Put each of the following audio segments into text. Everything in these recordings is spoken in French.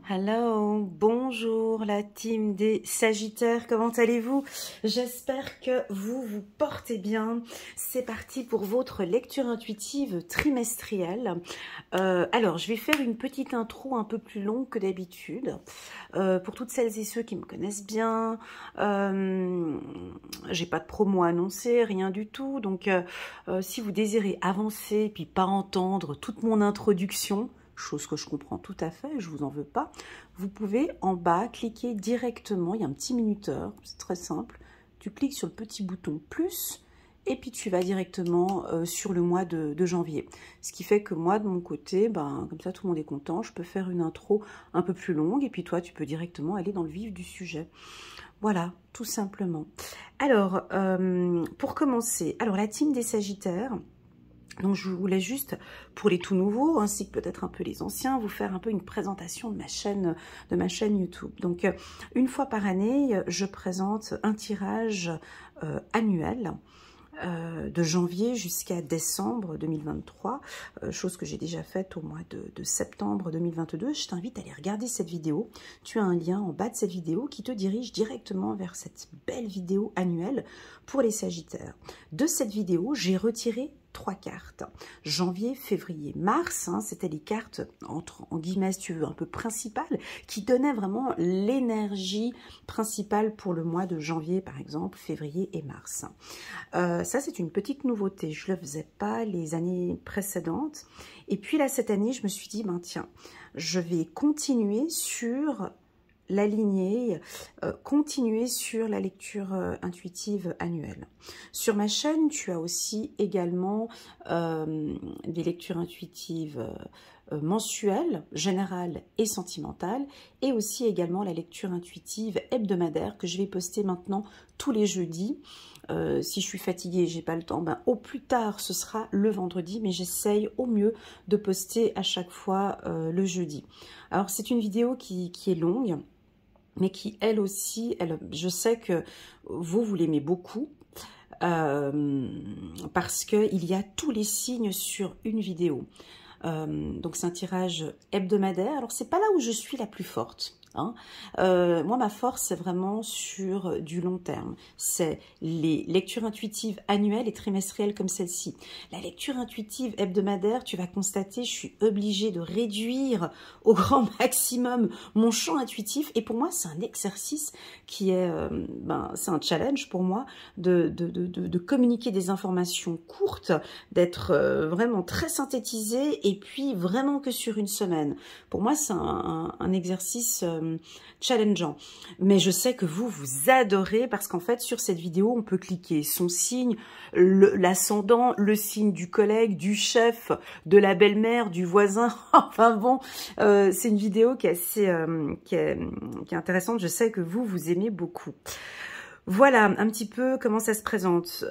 Hello, bonjour la team des Sagittaires, comment allez-vous? J'espère que vous vous portez bien. C'est parti pour votre lecture intuitive trimestrielle. Alors, je vais faire une petite intro un peu plus longue que d'habitude. Pour toutes celles et ceux qui me connaissent bien, j'ai pas de promo à annoncer, rien du tout. Donc, si vous désirez avancer puis pas entendre toute mon introduction, chose que je comprends tout à fait, je vous en veux pas, vous pouvez en bas cliquer directement, il y a un petit minuteur, c'est très simple, tu cliques sur le petit bouton plus et puis tu vas directement sur le mois de janvier. Ce qui fait que moi de mon côté, comme ça tout le monde est content, je peux faire une intro un peu plus longue et puis toi tu peux directement aller dans le vif du sujet. Voilà, tout simplement. Alors, pour commencer, alors la team des Sagittaires. Donc je voulais juste, pour les tout nouveaux, ainsi que peut-être un peu les anciens, vous faire un peu une présentation de ma chaîne YouTube. Donc une fois par année, je présente un tirage annuel de janvier jusqu'à décembre 2023, chose que j'ai déjà faite au mois de septembre 2022. Je t'invite à aller regarder cette vidéo. Tu as un lien en bas de cette vidéo qui te dirige directement vers cette belle vidéo annuelle pour les Sagittaires. De cette vidéo, j'ai retiré 3 cartes. Janvier, février, mars, c'était les cartes en guillemets, si tu veux, un peu principales, qui donnaient vraiment l'énergie principale pour le mois de janvier, par exemple, février et mars. Ça, c'est une petite nouveauté. Je ne le faisais pas les années précédentes. Et puis là, cette année, je me suis dit, tiens, je vais continuer sur la lignée, continuer sur la lecture intuitive annuelle. Sur ma chaîne, tu as aussi également des lectures intuitives mensuelles, générales et sentimentales, et aussi également la lecture intuitive hebdomadaire que je vais poster maintenant tous les jeudis. Si je suis fatiguée, j'ai pas le temps, au plus tard ce sera le vendredi, mais j'essaye au mieux de poster à chaque fois le jeudi. Alors c'est une vidéo qui est longue, mais qui, elle aussi, je sais que vous l'aimez beaucoup, parce qu'il y a tous les signes sur une vidéo. Donc c'est un tirage hebdomadaire. Alors c'est pas là où je suis la plus forte. Moi, ma force, c'est vraiment sur du long terme. C'est les lectures intuitives annuelles et trimestrielles comme celle-ci. La lecture intuitive hebdomadaire, tu vas constater, je suis obligée de réduire au grand maximum mon champ intuitif. Et pour moi, c'est un exercice qui est, c'est un challenge pour moi de communiquer des informations courtes, d'être vraiment très synthétisé et puis vraiment que sur une semaine. Pour moi, c'est un exercice challengeant, mais je sais que vous adorez parce qu'en fait sur cette vidéo on peut cliquer son signe, l'ascendant, le signe du collègue, du chef, de la belle-mère, du voisin. Enfin bon, c'est une vidéo qui est assez qui est intéressante. Je sais que vous aimez beaucoup. Voilà un petit peu comment ça se présente.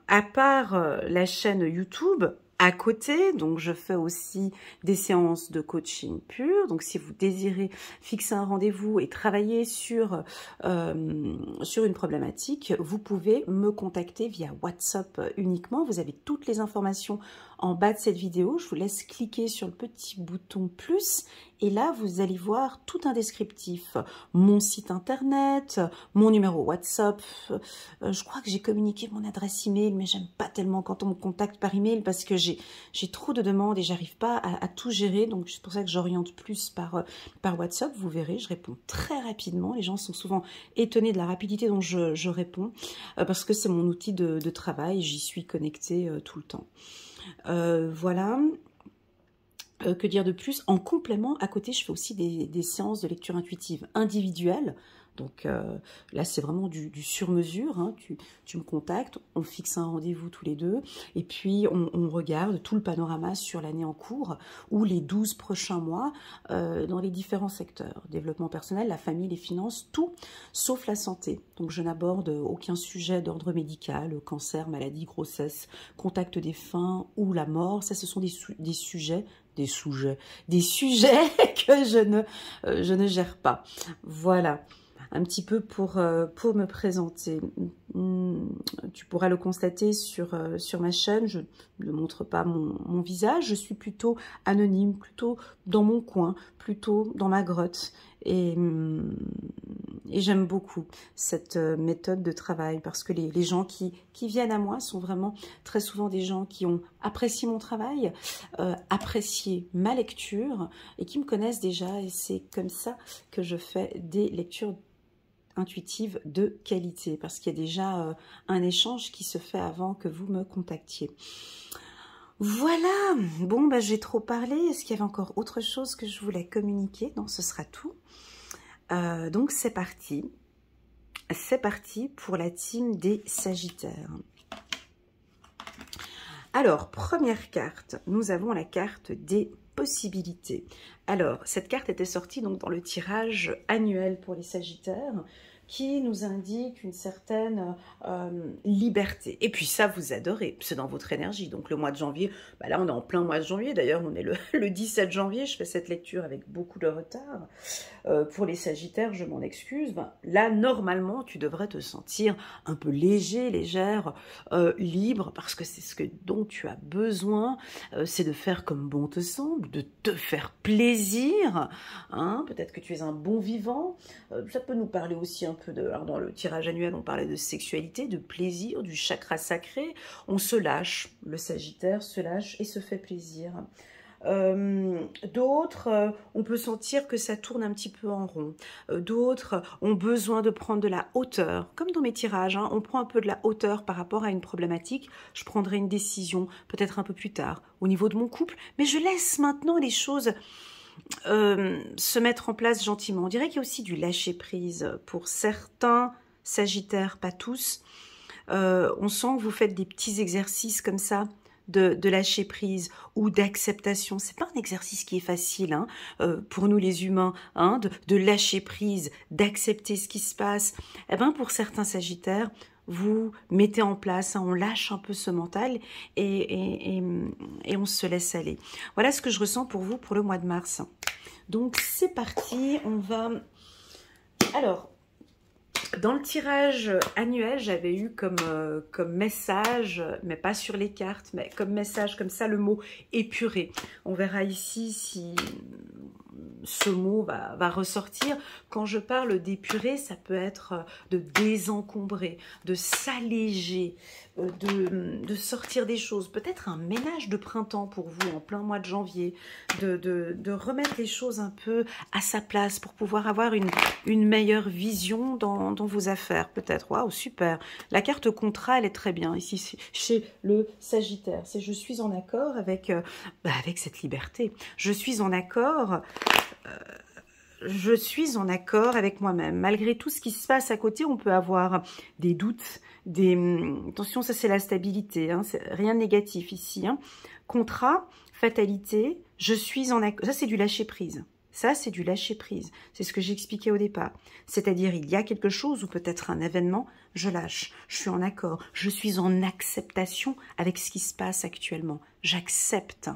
À part la chaîne YouTube, à côté, donc je fais aussi des séances de coaching pur. Donc si vous désirez fixer un rendez-vous et travailler sur une problématique, vous pouvez me contacter via WhatsApp uniquement. Vous avez toutes les informations en bas de cette vidéo. Je vous laisse cliquer sur le petit bouton plus et là vous allez voir tout un descriptif. Mon site internet, mon numéro WhatsApp. Je crois que j'ai communiqué mon adresse email, mais j'aime pas tellement quand on me contacte par email parce que j'ai trop de demandes et j'arrive pas à tout gérer. Donc c'est pour ça que j'oriente plus par WhatsApp. Vous verrez, je réponds très rapidement. Les gens sont souvent étonnés de la rapidité dont je réponds parce que c'est mon outil de travail. J'y suis connectée tout le temps. Voilà. Que dire de plus? En complément, à côté, je fais aussi des séances de lecture intuitive individuelle. Donc là, c'est vraiment du sur-mesure. Tu me contactes, on fixe un rendez-vous tous les deux. Et puis, on regarde tout le panorama sur l'année en cours ou les 12 prochains mois dans les différents secteurs. Développement personnel, la famille, les finances, tout, sauf la santé. Donc, je n'aborde aucun sujet d'ordre médical, cancer, maladie, grossesse, contact défunt ou la mort. Ça, ce sont des sujets que je ne gère pas. Voilà. un petit peu pour me présenter. Tu pourras le constater sur ma chaîne, je ne montre pas mon visage, je suis plutôt anonyme, plutôt dans mon coin, plutôt dans ma grotte. Et j'aime beaucoup cette méthode de travail parce que les gens qui viennent à moi sont vraiment très souvent des gens qui ont apprécié mon travail, apprécié ma lecture et qui me connaissent déjà, et c'est comme ça que je fais des lectures intuitives de qualité parce qu'il y a déjà un échange qui se fait avant que vous me contactiez. Voilà, bon, bah, j'ai trop parlé. Est-ce qu'il y avait encore autre chose que je voulais communiquer? Non, ce sera tout. Donc, c'est parti. C'est parti pour la team des Sagittaires. Alors, première carte, nous avons la carte des possibilités. Alors, cette carte était sortie donc dans le tirage annuel pour les Sagittaires, qui nous indique une certaine liberté. Et puis ça, vous adorez, c'est dans votre énergie. Donc le mois de janvier, bah là on est en plein mois de janvier, d'ailleurs on est le 17 janvier, je fais cette lecture avec beaucoup de retard. Pour les Sagittaires, je m'en excuse, ben, là normalement tu devrais te sentir un peu léger, légère, libre, parce que c'est ce dont tu as besoin, c'est de faire comme bon te semble, de te faire plaisir, hein, peut-être que tu es un bon vivant, ça peut nous parler aussi un peu alors dans le tirage annuel, on parlait de sexualité, de plaisir, du chakra sacré. On se lâche, le Sagittaire se lâche et se fait plaisir. D'autres, on peut sentir que ça tourne un petit peu en rond. D'autres ont besoin de prendre de la hauteur. Comme dans mes tirages, hein, on prend un peu de la hauteur par rapport à une problématique. Je prendrai une décision peut-être un peu plus tard au niveau de mon couple, mais je laisse maintenant les choses se mettre en place gentiment. On dirait qu'il y a aussi du lâcher-prise pour certains Sagittaires, pas tous. On sent que vous faites des petits exercices comme ça de lâcher-prise ou d'acceptation. C'est pas un exercice qui est facile hein, pour nous les humains, hein, de lâcher-prise, d'accepter ce qui se passe. Eh ben, pour certains Sagittaires, vous mettez en place, hein, on lâche un peu ce mental et on se laisse aller. Voilà ce que je ressens pour vous pour le mois de mars. Donc c'est parti, on va... Alors, dans le tirage annuel, j'avais eu comme message, mais pas sur les cartes, mais comme message, comme ça, le mot épuré. On verra ici si ce mot va ressortir. Quand je parle d'épurer, ça peut être de désencombrer, de s'alléger, de sortir des choses. Peut-être un ménage de printemps pour vous en plein mois de janvier, de remettre les choses un peu à sa place pour pouvoir avoir une meilleure vision dans vos affaires. Peut-être, waouh, super. La carte contrat, elle est très bien ici chez le Sagittaire. C'est je suis en accord avec cette liberté. Je suis en accord... je suis en accord avec moi-même. Malgré tout ce qui se passe à côté, on peut avoir des doutes, attention, ça c'est la stabilité, hein, rien de négatif ici. Hein. Contrat, fatalité, je suis en accord. Ça c'est du lâcher-prise. Ça, c'est du lâcher-prise. C'est ce que j'expliquais au départ. C'est-à-dire, il y a quelque chose ou peut-être un événement, je lâche. Je suis en accord. Je suis en acceptation avec ce qui se passe actuellement. J'accepte.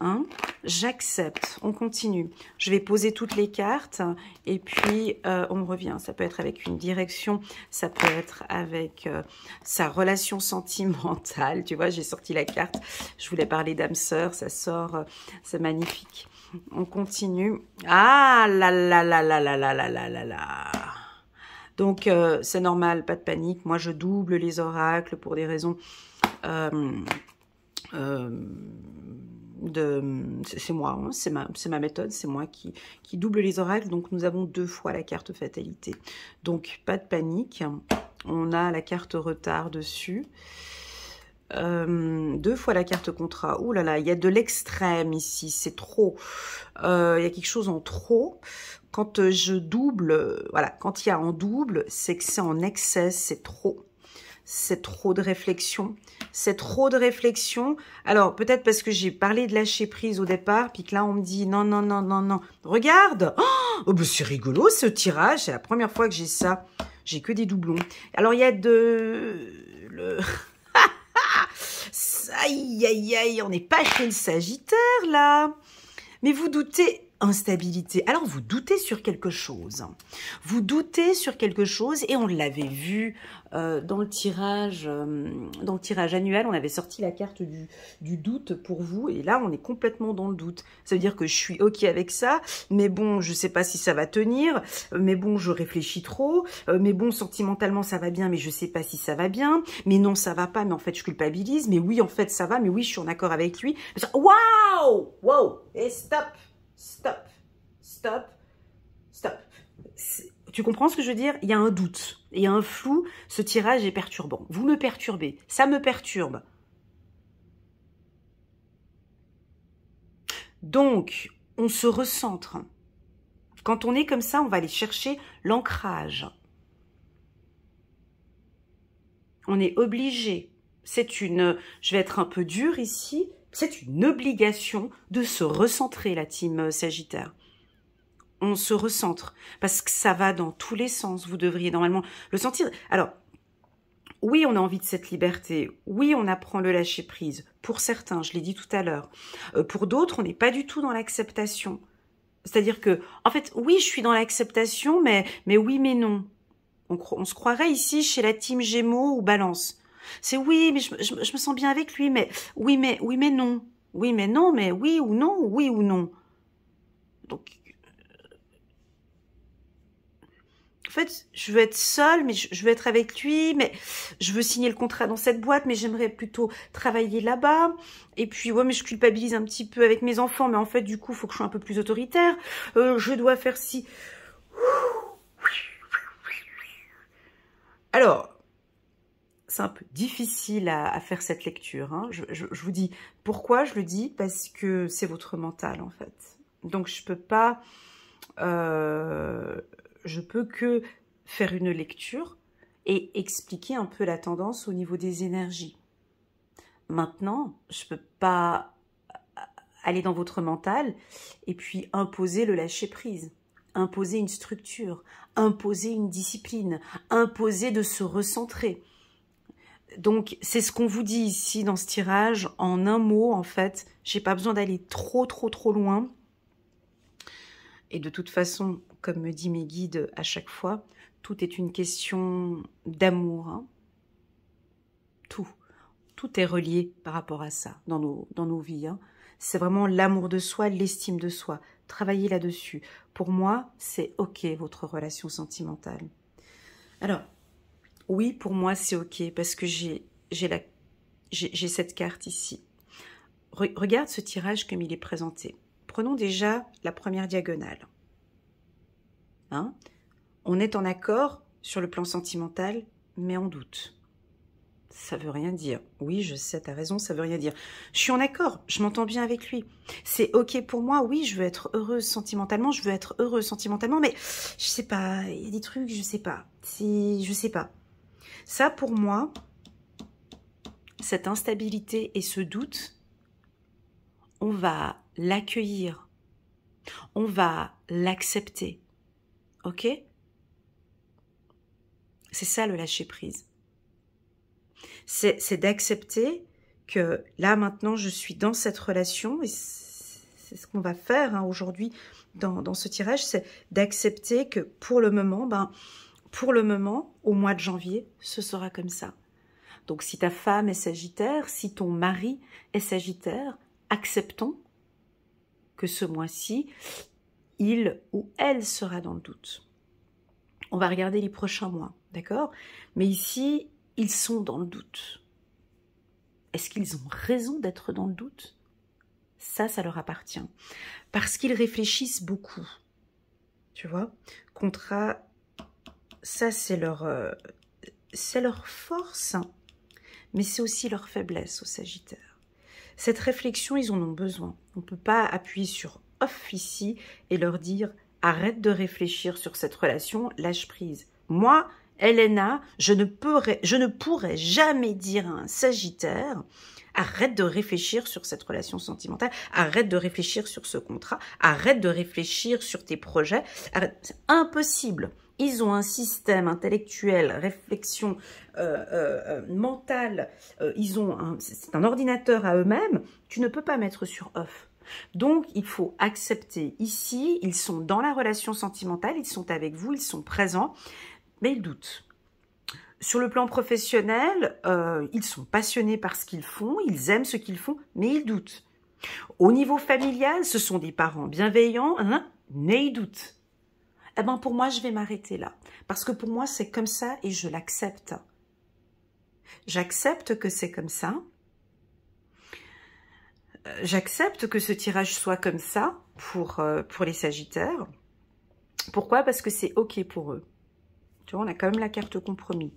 Hein, j'accepte, on continue. Je vais poser toutes les cartes et puis on revient. Ça peut être avec une direction, ça peut être avec sa relation sentimentale. Tu vois, j'ai sorti la carte. Je voulais parler d'âme sœur, ça sort, c'est magnifique. On continue. Ah là là là là là là là là là là. Donc c'est normal, pas de panique. Moi je double les oracles pour des raisons. C'est moi, hein, c'est ma méthode, c'est moi qui double les oracles, donc nous avons 2 fois la carte fatalité. Donc pas de panique, on a la carte retard dessus, 2 fois la carte contrat. Ouh là là, il y a de l'extrême ici, c'est trop, il y a quelque chose en trop. Quand je double, voilà, quand il y a en double, c'est que c'est en excès, c'est trop. C'est trop de réflexion. C'est trop de réflexion. Alors, peut-être parce que j'ai parlé de lâcher prise au départ, puis que là, on me dit non, non, non, non, non. Regarde! Oh, bah, c'est rigolo, ce tirage. C'est la première fois que j'ai ça. J'ai que des doublons. Alors, il y a aïe, aïe, aïe, on n'est pas chez le Sagittaire, là. Mais vous doutez... instabilité. Alors, vous doutez sur quelque chose. Vous doutez sur quelque chose et on l'avait vu dans le tirage annuel. On avait sorti la carte du doute pour vous et là, on est complètement dans le doute. Ça veut dire que je suis OK avec ça, mais bon, je sais pas si ça va tenir, mais bon, je réfléchis trop, mais bon, sentimentalement, ça va bien, mais je sais pas si ça va bien, mais non, ça va pas, mais en fait, je culpabilise, mais oui, en fait, ça va, mais oui, je suis en accord avec lui. Waouh! Wow! Et stop! Stop, stop, stop. Tu comprends ce que je veux dire? Il y a un doute, il y a un flou, ce tirage est perturbant. Vous me perturbez, ça me perturbe. Donc, on se recentre. Quand on est comme ça, on va aller chercher l'ancrage. On est obligé. Je vais être un peu dure ici, c'est une obligation de se recentrer, la team Sagittaire. On se recentre, parce que ça va dans tous les sens. Vous devriez normalement le sentir. Alors, oui, on a envie de cette liberté. Oui, on apprend le lâcher-prise. Pour certains, je l'ai dit tout à l'heure. Pour d'autres, on n'est pas du tout dans l'acceptation. C'est-à-dire que, en fait, oui, je suis dans l'acceptation, mais oui, mais non. On se croirait ici chez la team Gémeaux ou Balance. C'est oui, mais je me sens bien avec lui, mais oui, mais non. Oui, mais non, mais oui ou non. Donc, en fait, je veux être seule, mais je veux être avec lui, mais je veux signer le contrat dans cette boîte, mais j'aimerais plutôt travailler là-bas. Et puis, ouais, mais je culpabilise un petit peu avec mes enfants, mais en fait, du coup, il faut que je sois un peu plus autoritaire. Je dois faire ci. Alors, c'est un peu difficile à faire cette lecture. Hein. Je vous dis pourquoi je le dis, parce que c'est votre mental, en fait. Donc, je peux pas... je peux que faire une lecture et expliquer un peu la tendance au niveau des énergies. Maintenant, je peux pas aller dans votre mental et puis imposer le lâcher-prise, imposer une structure, imposer une discipline, imposer de se recentrer. Donc, c'est ce qu'on vous dit ici dans ce tirage, en un mot, en fait. J'ai pas besoin d'aller trop loin. Et de toute façon, comme me dit mes guides à chaque fois, tout est une question d'amour. Hein. Tout est relié par rapport à ça dans nos vies. Hein. C'est vraiment l'amour de soi, l'estime de soi. Travaillez là-dessus. Pour moi, c'est OK, votre relation sentimentale. Alors, oui, pour moi, c'est OK, parce que j'ai cette carte ici. Regarde ce tirage comme il est présenté. Prenons déjà la première diagonale. Hein? On est en accord sur le plan sentimental, mais on doute. Ça veut rien dire. Oui, je sais, t'as raison, ça veut rien dire. Je suis en accord, je m'entends bien avec lui. C'est OK pour moi, oui, je veux être heureuse sentimentalement, mais je sais pas, il y a des trucs, je sais pas. Je sais pas. Ça, pour moi, cette instabilité et ce doute, on va l'accueillir. On va l'accepter. OK? C'est ça le lâcher-prise. C'est d'accepter que là, maintenant, je suis dans cette relation, et c'est ce qu'on va faire hein, aujourd'hui dans ce tirage, c'est d'accepter que pour le moment, au mois de janvier, ce sera comme ça. Donc, si ta femme est Sagittaire, si ton mari est Sagittaire, acceptons que ce mois-ci, il ou elle sera dans le doute. On va regarder les prochains mois, d'accord? Mais ici, ils sont dans le doute. Est-ce qu'ils ont raison d'être dans le doute? Ça leur appartient. Parce qu'ils réfléchissent beaucoup. Tu vois? Contrat, ça c'est leur force, mais c'est aussi leur faiblesse aux Sagittaires. Cette réflexion, ils en ont besoin. On ne peut pas appuyer sur off ici et leur dire « Arrête de réfléchir sur cette relation, lâche prise ». Moi, Elena, je ne pourrais jamais dire à un Sagittaire « Arrête de réfléchir sur cette relation sentimentale, arrête de réfléchir sur ce contrat, arrête de réfléchir sur tes projets. » C'est impossible. Ils ont un système intellectuel, réflexion mentale, c'est un ordinateur à eux-mêmes. Tu ne peux pas mettre sur off. Donc, il faut accepter. Ici, ils sont dans la relation sentimentale, ils sont avec vous, ils sont présents, mais ils doutent. Sur le plan professionnel, ils sont passionnés par ce qu'ils font, ils aiment ce qu'ils font, mais ils doutent. Au niveau familial, ce sont des parents bienveillants, hein, mais ils doutent. Eh ben, pour moi, je vais m'arrêter là. Parce que pour moi, c'est comme ça et je l'accepte. J'accepte que c'est comme ça. J'accepte que ce tirage soit comme ça pour les Sagittaires. Pourquoi? Parce que c'est OK pour eux. Tu vois, on a quand même la carte compromis.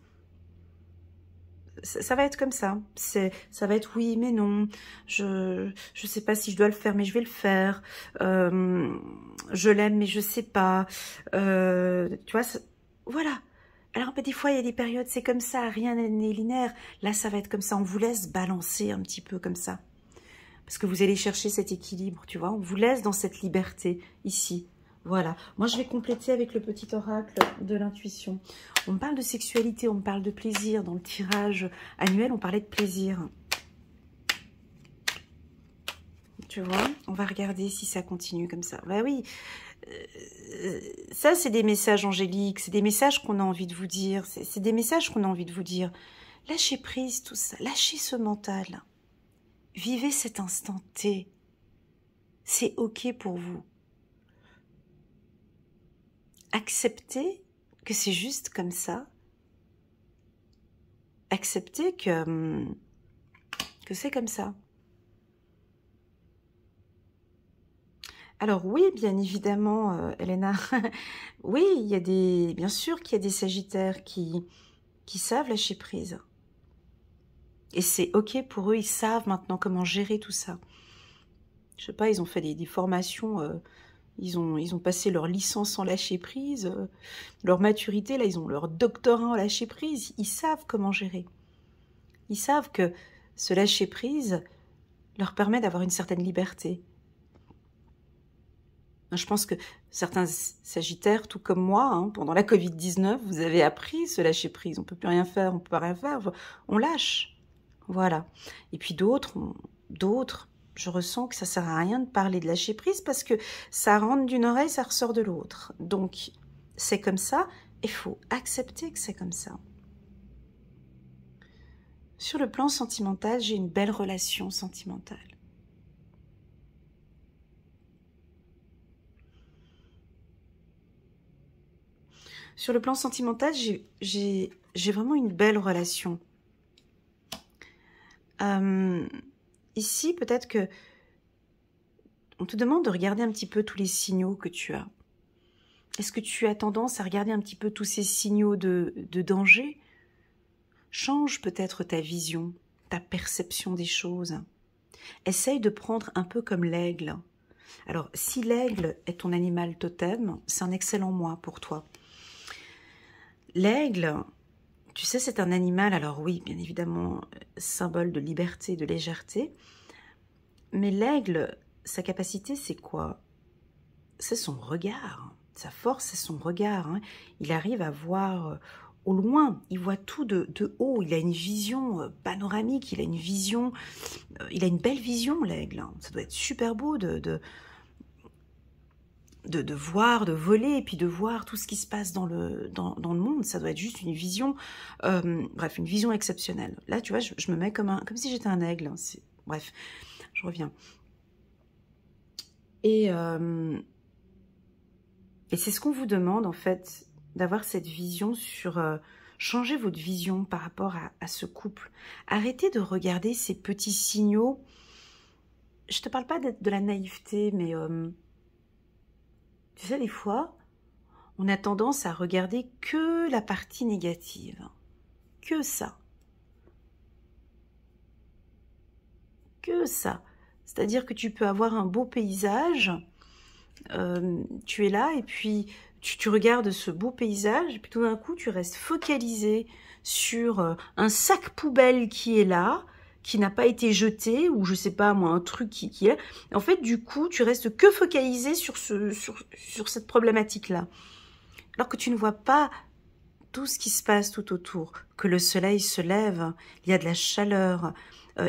Ça va être comme ça. Ça va être oui, mais non. Je sais pas si je dois le faire, mais je vais le faire. Je l'aime, mais je sais pas. Tu vois, voilà. Alors, des fois, il y a des périodes, c'est comme ça, rien n'est linéaire. Là, ça va être comme ça. On vous laisse balancer un petit peu comme ça. Parce que vous allez chercher cet équilibre, tu vois. On vous laisse dans cette liberté, ici. Voilà. Moi, je vais compléter avec le petit oracle de l'intuition. On me parle de sexualité, on me parle de plaisir. Dans le tirage annuel, on parlait de plaisir. Tu vois, on va regarder si ça continue comme ça. Bah oui, ça, c'est des messages angéliques. C'est des messages qu'on a envie de vous dire. C'est des messages qu'on a envie de vous dire. Lâchez prise, tout ça. Lâchez ce mental. Vivez cet instant T. C'est OK pour vous. Acceptez que c'est juste comme ça. Acceptez que c'est comme ça. Alors oui, bien évidemment, Elena, oui, il y a bien sûr qu'il y a des Sagittaires qui savent lâcher prise. Et c'est OK pour eux, ils savent maintenant comment gérer tout ça. Je sais pas, ils ont fait des formations, ils ont passé leur licence en lâcher prise, leur maturité, là, ils ont leur doctorat en lâcher prise. Ils savent comment gérer. Ils savent que ce lâcher prise leur permet d'avoir une certaine liberté. Je pense que certains Sagittaires, tout comme moi, hein, pendant la Covid-19, vous avez appris ce lâcher prise. On peut plus rien faire, on peut pas rien faire, on lâche. Voilà. Et puis d'autres, je ressens que ça sert à rien de parler de lâcher prise parce que ça rentre d'une oreille, ça ressort de l'autre. Donc, c'est comme ça, il faut accepter que c'est comme ça. Sur le plan sentimental, j'ai une belle relation sentimentale. Sur le plan sentimental, j'ai vraiment une belle relation. Ici, peut-être que on te demande de regarder un petit peu tous les signaux que tu as. Est-ce que tu as tendance à regarder un petit peu tous ces signaux de danger? Change peut-être ta vision, ta perception des choses. Essaye de prendre un peu comme l'aigle. Alors, si l'aigle est ton animal totem, c'est un excellent mois pour toi. L'aigle, tu sais, c'est un animal, alors oui, bien évidemment, symbole de liberté, de légèreté, mais l'aigle, sa capacité, c'est quoi? C'est son regard. Sa force, c'est son regard. Hein. Il arrive à voir au loin, il voit tout de haut, il a une vision panoramique, il a une vision, il a une belle vision, l'aigle. Hein. Ça doit être super beau de voir, de voler, et puis de voir tout ce qui se passe dans le monde. Ça doit être juste une vision, bref, une vision exceptionnelle. Là, tu vois, je me mets comme si j'étais un aigle. Hein. Bref, je reviens. Et c'est ce qu'on vous demande, en fait, d'avoir cette vision sur... changer votre vision par rapport à ce couple. Arrêtez de regarder ces petits signaux. Je te parle pas de la naïveté, mais... tu sais, des fois, on a tendance à regarder que la partie négative. Que ça. Que ça. C'est-à-dire que tu peux avoir un beau paysage, tu es là et puis tu regardes ce beau paysage et puis tout d'un coup tu restes focalisé sur un sac poubelle qui est là, qui n'a pas été jeté, ou je sais pas moi, un truc qui est... En fait, du coup, tu restes que focalisé sur cette problématique-là. Alors que tu ne vois pas tout ce qui se passe tout autour, que le soleil se lève, il y a de la chaleur,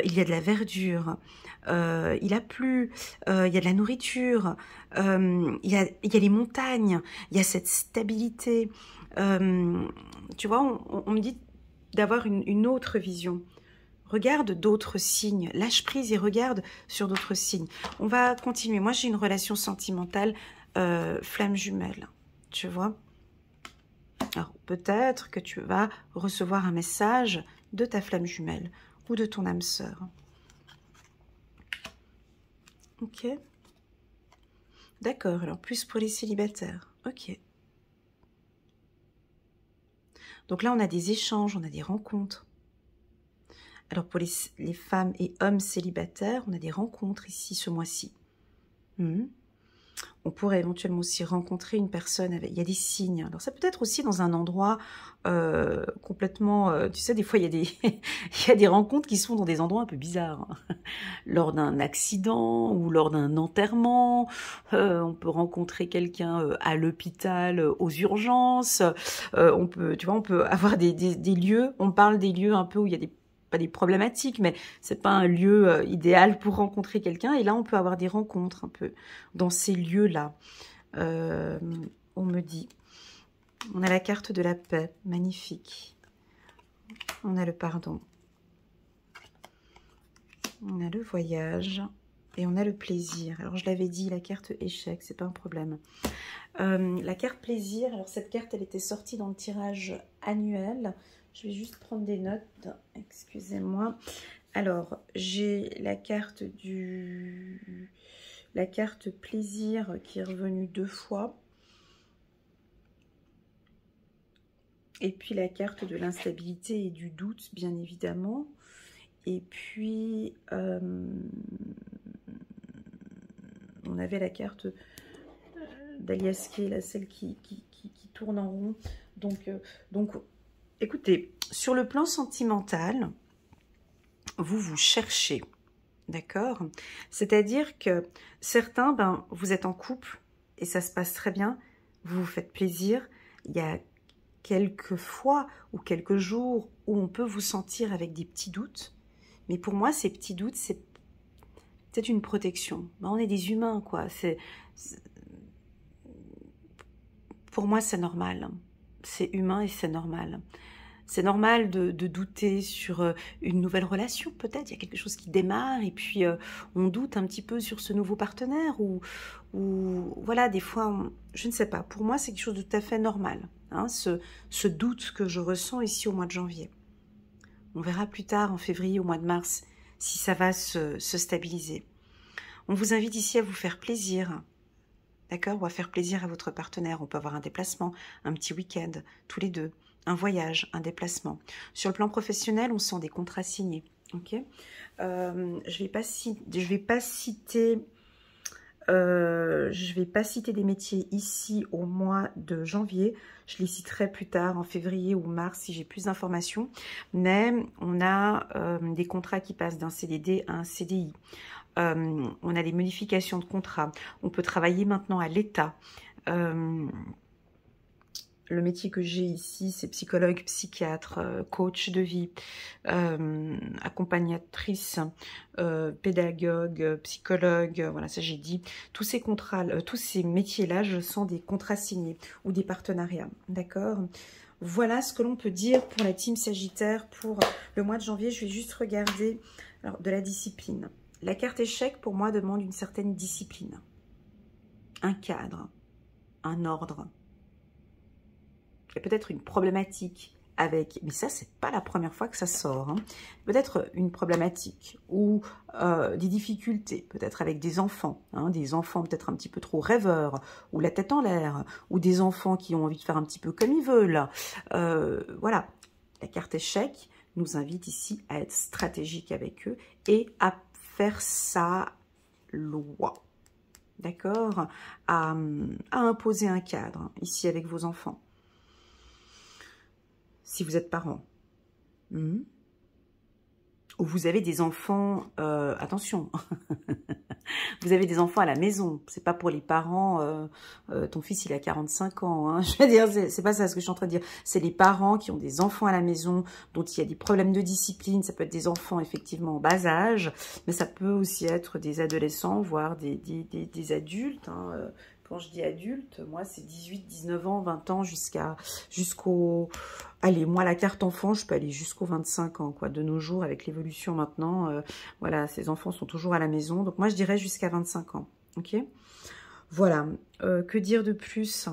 il y a de la verdure, il a plu, il y a de la nourriture, il y a les montagnes, il y a cette stabilité. Tu vois, on me dit d'avoir une autre vision. Regarde d'autres signes, lâche prise et regarde sur d'autres signes. On va continuer. Moi, j'ai une relation sentimentale flamme jumelle, tu vois. Alors, peut-être que tu vas recevoir un message de ta flamme jumelle ou de ton âme sœur. Ok. D'accord, alors plus pour les célibataires. Ok. Donc là, on a des échanges, on a des rencontres. Alors pour les femmes et hommes célibataires, on a des rencontres ici ce mois-ci. On pourrait éventuellement aussi rencontrer une personne avec... Il y a des signes. Alors ça peut être aussi dans un endroit complètement... tu sais, des fois, il y a des, il y a des rencontres qui se font dans des endroits un peu bizarres. Lors d'un accident ou lors d'un enterrement. On peut rencontrer quelqu'un à l'hôpital, aux urgences. On peut, tu vois, on peut avoir des lieux. On parle des lieux un peu où il y a pas des problématiques, mais c'est pas un lieu idéal pour rencontrer quelqu'un. Et là, on peut avoir des rencontres un peu dans ces lieux-là. On me dit. On a la carte de la paix, magnifique. On a le pardon. On a le voyage. Et on a le plaisir. Alors, je l'avais dit, la carte échec, c'est pas un problème. La carte plaisir, alors cette carte, elle était sortie dans le tirage annuel. Je vais juste prendre des notes, excusez-moi. Alors, j'ai la carte plaisir qui est revenue 2 fois. Et puis la carte de l'instabilité et du doute, bien évidemment. Et puis, on avait la carte d'Alias qui est là, celle qui tourne en rond. Donc, écoutez, sur le plan sentimental, vous cherchez, d'accord? C'est-à-dire que certains, ben, vous êtes en couple et ça se passe très bien, vous vous faites plaisir. Il y a quelques fois ou quelques jours où on peut vous sentir avec des petits doutes. Mais pour moi, ces petits doutes, c'est peut-être une protection. Ben, on est des humains, quoi. Pour moi, c'est normal. C'est humain et c'est normal. C'est normal de douter sur une nouvelle relation, peut-être. Il y a quelque chose qui démarre et puis on doute un petit peu sur ce nouveau partenaire ou voilà, des fois, je ne sais pas. Pour moi, c'est quelque chose de tout à fait normal, hein, ce doute que je ressens ici au mois de janvier. On verra plus tard, en février, au mois de mars, si ça va se stabiliser. On vous invite ici à vous faire plaisir, d'accord, ou à faire plaisir à votre partenaire. On peut avoir un déplacement, un petit week-end, tous les deux. Un voyage, un déplacement. Sur le plan professionnel, on sent des contrats signés. Ok. Je vais pas citer des métiers ici au mois de janvier. Je les citerai plus tard en février ou mars si j'ai plus d'informations. Mais on a des contrats qui passent d'un CDD à un CDI. On a des modifications de contrats. On peut travailler maintenant à l'État. Le métier que j'ai ici, c'est psychologue, psychiatre, coach de vie, accompagnatrice, pédagogue, psychologue, voilà, ça j'ai dit. Tous ces contrats, tous ces métiers-là, je sens des contrats signés ou des partenariats, d'accord? Voilà ce que l'on peut dire pour la team Sagittaire pour le mois de janvier. Je vais juste regarder alors, de la discipline. La carte échec, pour moi, demande une certaine discipline, un cadre, un ordre. Il y a peut-être une problématique avec, mais ça, c'est pas la première fois que ça sort, hein. Peut-être une problématique ou des difficultés, peut-être avec des enfants, hein, des enfants peut-être un petit peu trop rêveurs, ou la tête en l'air, ou des enfants qui ont envie de faire un petit peu comme ils veulent. Voilà, la carte échec nous invite ici à être stratégique avec eux et à faire sa loi. D'accord, à imposer un cadre, ici avec vos enfants. Si vous êtes parent. ou vous avez des enfants, attention, vous avez des enfants à la maison, c'est pas pour les parents, ton fils il a 45 ans, hein, je veux dire, c'est pas ça ce que je suis en train de dire, c'est les parents qui ont des enfants à la maison, dont il y a des problèmes de discipline, ça peut être des enfants effectivement en bas âge, mais ça peut aussi être des adolescents, voire des adultes, hein, quand je dis adulte, moi c'est 18, 19 ans, 20 ans jusqu'au... Allez, moi la carte enfant, je peux aller jusqu'au 25 ans, quoi. De nos jours, avec l'évolution maintenant, voilà, ces enfants sont toujours à la maison. Donc moi je dirais jusqu'à 25 ans, ok? Voilà, que dire de plus?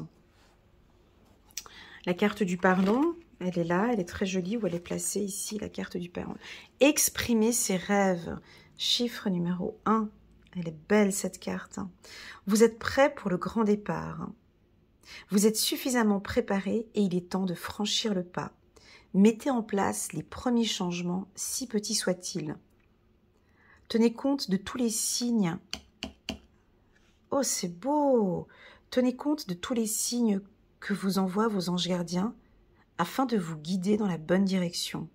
La carte du pardon, elle est là, elle est très jolie, où elle est placée ici, la carte du pardon. Exprimer ses rêves, chiffre numéro 1. Elle est belle cette carte. Vous êtes prêt pour le grand départ. Vous êtes suffisamment préparé et il est temps de franchir le pas. Mettez en place les premiers changements, si petits soient-ils. Tenez compte de tous les signes. Oh, c'est beau! Tenez compte de tous les signes que vous envoient vos anges gardiens afin de vous guider dans la bonne direction.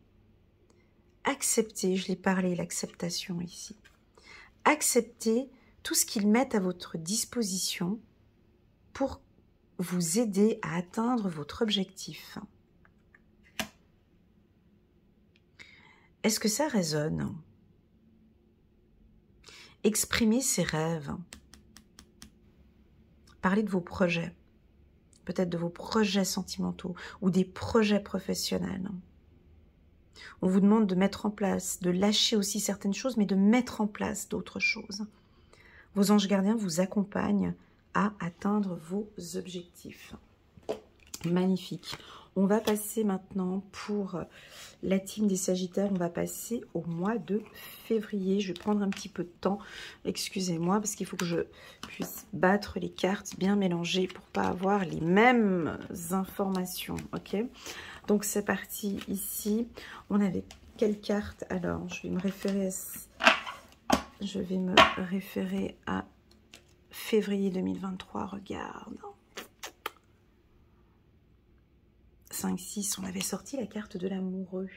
Acceptez, je l'ai parlé, l'acceptation ici. Acceptez tout ce qu'ils mettent à votre disposition pour vous aider à atteindre votre objectif. Est-ce que ça résonne? Exprimez ses rêves. Parlez de vos projets. Peut-être de vos projets sentimentaux ou des projets professionnels. On vous demande de mettre en place, de lâcher aussi certaines choses, mais de mettre en place d'autres choses. Vos anges gardiens vous accompagnent à atteindre vos objectifs. Magnifique. On va passer maintenant pour la team des Sagittaires. On va passer au mois de février. Je vais prendre un petit peu de temps. Excusez-moi, parce qu'il faut que je puisse battre les cartes bien mélangées pour pas avoir les mêmes informations. Ok? Donc, c'est parti ici. On avait quelle carte? Alors, je vais me référer à février 2023. Regarde. 5, 6, on avait sorti la carte de l'amoureux.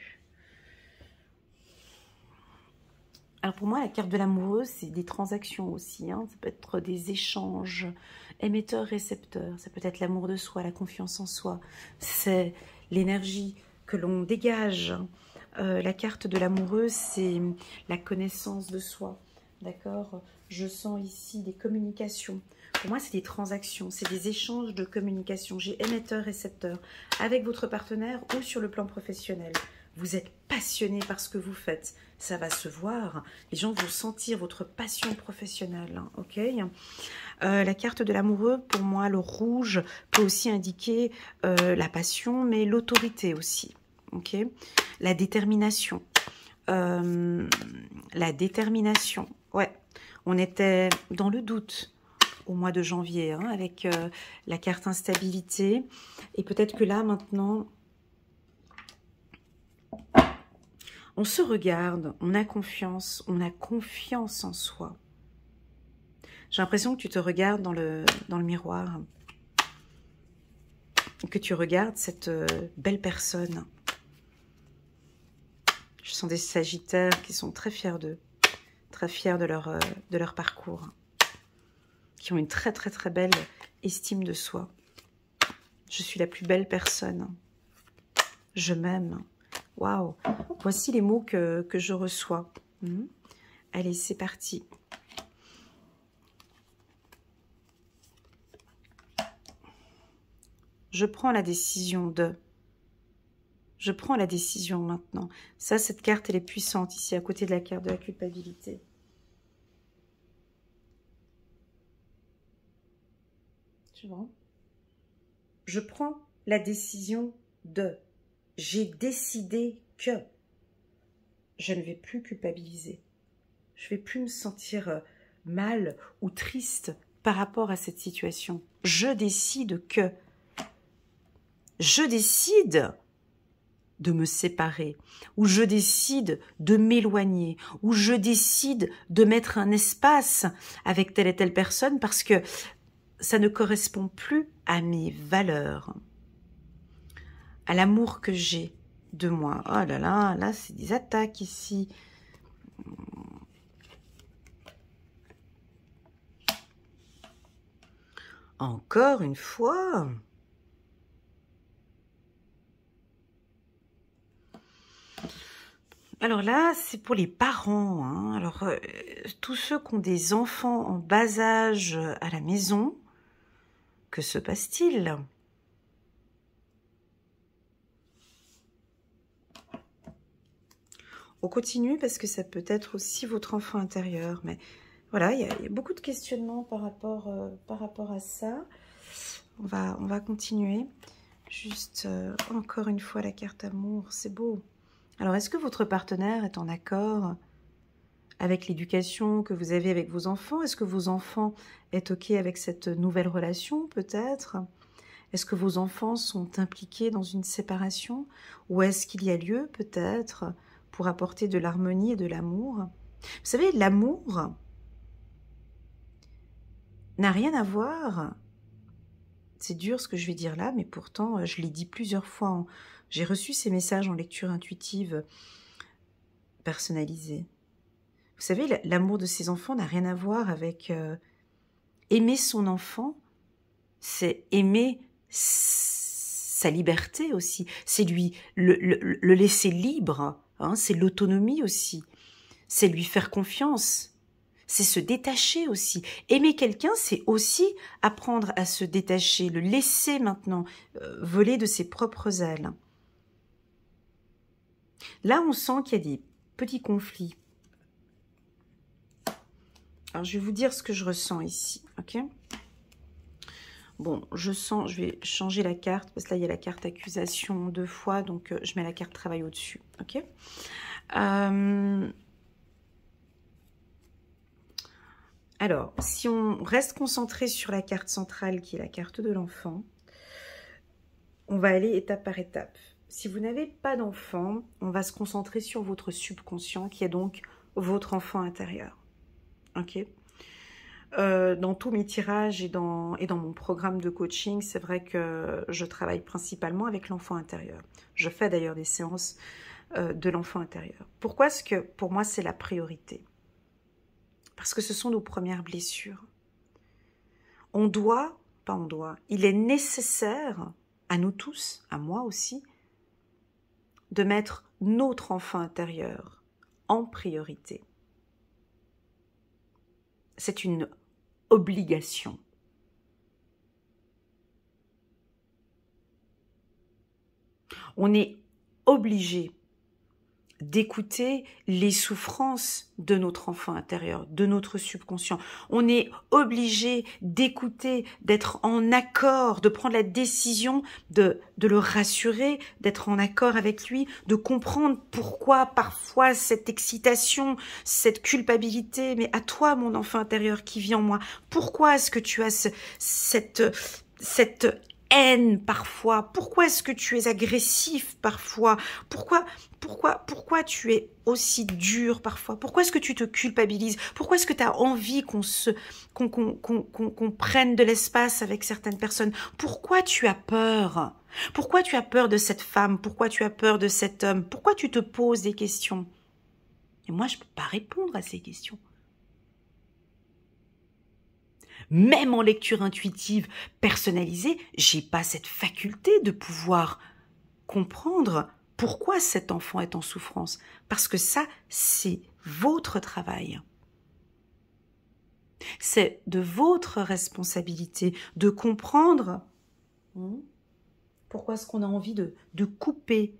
Alors pour moi, la carte de l'amoureux, c'est des transactions aussi. Hein. Ça peut être des échanges émetteurs-récepteurs. Ça peut être l'amour de soi, la confiance en soi. C'est l'énergie que l'on dégage. La carte de l'amoureux, c'est la connaissance de soi. D'accord? Je sens ici des communications. Pour moi, c'est des transactions, c'est des échanges de communication. J'ai émetteur-récepteur avec votre partenaire ou sur le plan professionnel. Vous êtes passionné par ce que vous faites. Ça va se voir. Les gens vont sentir votre passion professionnelle. Hein, ok? La carte de l'amoureux, pour moi, le rouge peut aussi indiquer la passion, mais l'autorité aussi. Ok? La détermination. La détermination. Ouais, on était dans le doute au mois de janvier, hein, avec la carte instabilité. Et peut-être que là, maintenant, on se regarde, on a confiance en soi. J'ai l'impression que tu te regardes dans le miroir, que tu regardes cette belle personne. Je sens des Sagittaires qui sont très fiers d'eux, très fiers de leur parcours, qui ont une très très très belle estime de soi. Je suis la plus belle personne. Je m'aime. Waouh! Voici les mots que je reçois. Allez, c'est parti. Je prends la décision de... Je prends la décision maintenant. Ça, cette carte, elle est puissante ici, à côté de la carte de la culpabilité. Tu vois? Je prends la décision de... J'ai décidé que je ne vais plus culpabiliser. Je ne vais plus me sentir mal ou triste par rapport à cette situation. Je décide que... Je décide de me séparer, ou je décide de m'éloigner, ou je décide de mettre un espace avec telle et telle personne parce que ça ne correspond plus à mes valeurs, à l'amour que j'ai de moi. Oh là là, là c'est des attaques ici. Encore une fois. Alors là, c'est pour les parents, hein. Alors, tous ceux qui ont des enfants en bas âge à la maison, que se passe-t-il? On continue parce que ça peut être aussi votre enfant intérieur. Mais voilà, il y a beaucoup de questionnements par rapport à ça. On va continuer. Juste encore une fois la carte amour, c'est beau. Alors, est-ce que votre partenaire est en accord avec l'éducation que vous avez avec vos enfants? Est-ce que vos enfants sont OK avec cette nouvelle relation, peut-être? Est-ce que vos enfants sont impliqués dans une séparation? Ou est-ce qu'il y a lieu, peut-être, pour apporter de l'harmonie et de l'amour? Vous savez, l'amour n'a rien à voir... C'est dur ce que je vais dire là, mais pourtant, je l'ai dit plusieurs fois. J'ai reçu ces messages en lecture intuitive personnalisée. Vous savez, l'amour de ses enfants n'a rien à voir avec aimer son enfant. C'est aimer sa liberté aussi. C'est lui le laisser libre. Hein, c'est l'autonomie aussi. C'est lui faire confiance. C'est se détacher aussi. Aimer quelqu'un, c'est aussi apprendre à se détacher, le laisser maintenant voler de ses propres ailes. Là, on sent qu'il y a des petits conflits. Alors, je vais vous dire ce que je ressens ici, ok? Bon, je vais changer la carte, parce que là, il y a la carte accusation 2 fois, donc je mets la carte travail au-dessus, ok? Alors, si on reste concentré sur la carte centrale, qui est la carte de l'enfant, on va aller étape par étape. Si vous n'avez pas d'enfant, on va se concentrer sur votre subconscient, qui est donc votre enfant intérieur. Ok? Dans tous mes tirages et dans mon programme de coaching, c'est vrai que je travaille principalement avec l'enfant intérieur. Je fais d'ailleurs des séances de l'enfant intérieur. Pourquoi est-ce que pour moi c'est la priorité? Parce que ce sont nos premières blessures. Il est nécessaire, à nous tous, à moi aussi, de mettre notre enfant intérieur en priorité. C'est une obligation. On est obligé d'écouter les souffrances de notre enfant intérieur, de notre subconscient. On est obligé d'écouter, d'être en accord, de prendre la décision de le rassurer, d'être en accord avec lui, de comprendre pourquoi parfois cette excitation, cette culpabilité. Mais à toi, mon enfant intérieur qui vit en moi, pourquoi est-ce que tu as cette haine parfois? Pourquoi est-ce que tu es agressif parfois? Pourquoi tu es aussi dur parfois? Pourquoi est-ce que tu te culpabilises? Pourquoi est-ce que tu as envie qu'on prenne de l'espace avec certaines personnes? Pourquoi tu as peur? Pourquoi tu as peur de cette femme? Pourquoi tu as peur de cet homme? Pourquoi tu te poses des questions? Et moi, je ne peux pas répondre à ces questions. Même en lecture intuitive personnalisée, j'ai pas cette faculté de pouvoir comprendre pourquoi cet enfant est en souffrance. Parce que ça, c'est votre travail. C'est de votre responsabilité de comprendre pourquoi est-ce qu'on a envie de couper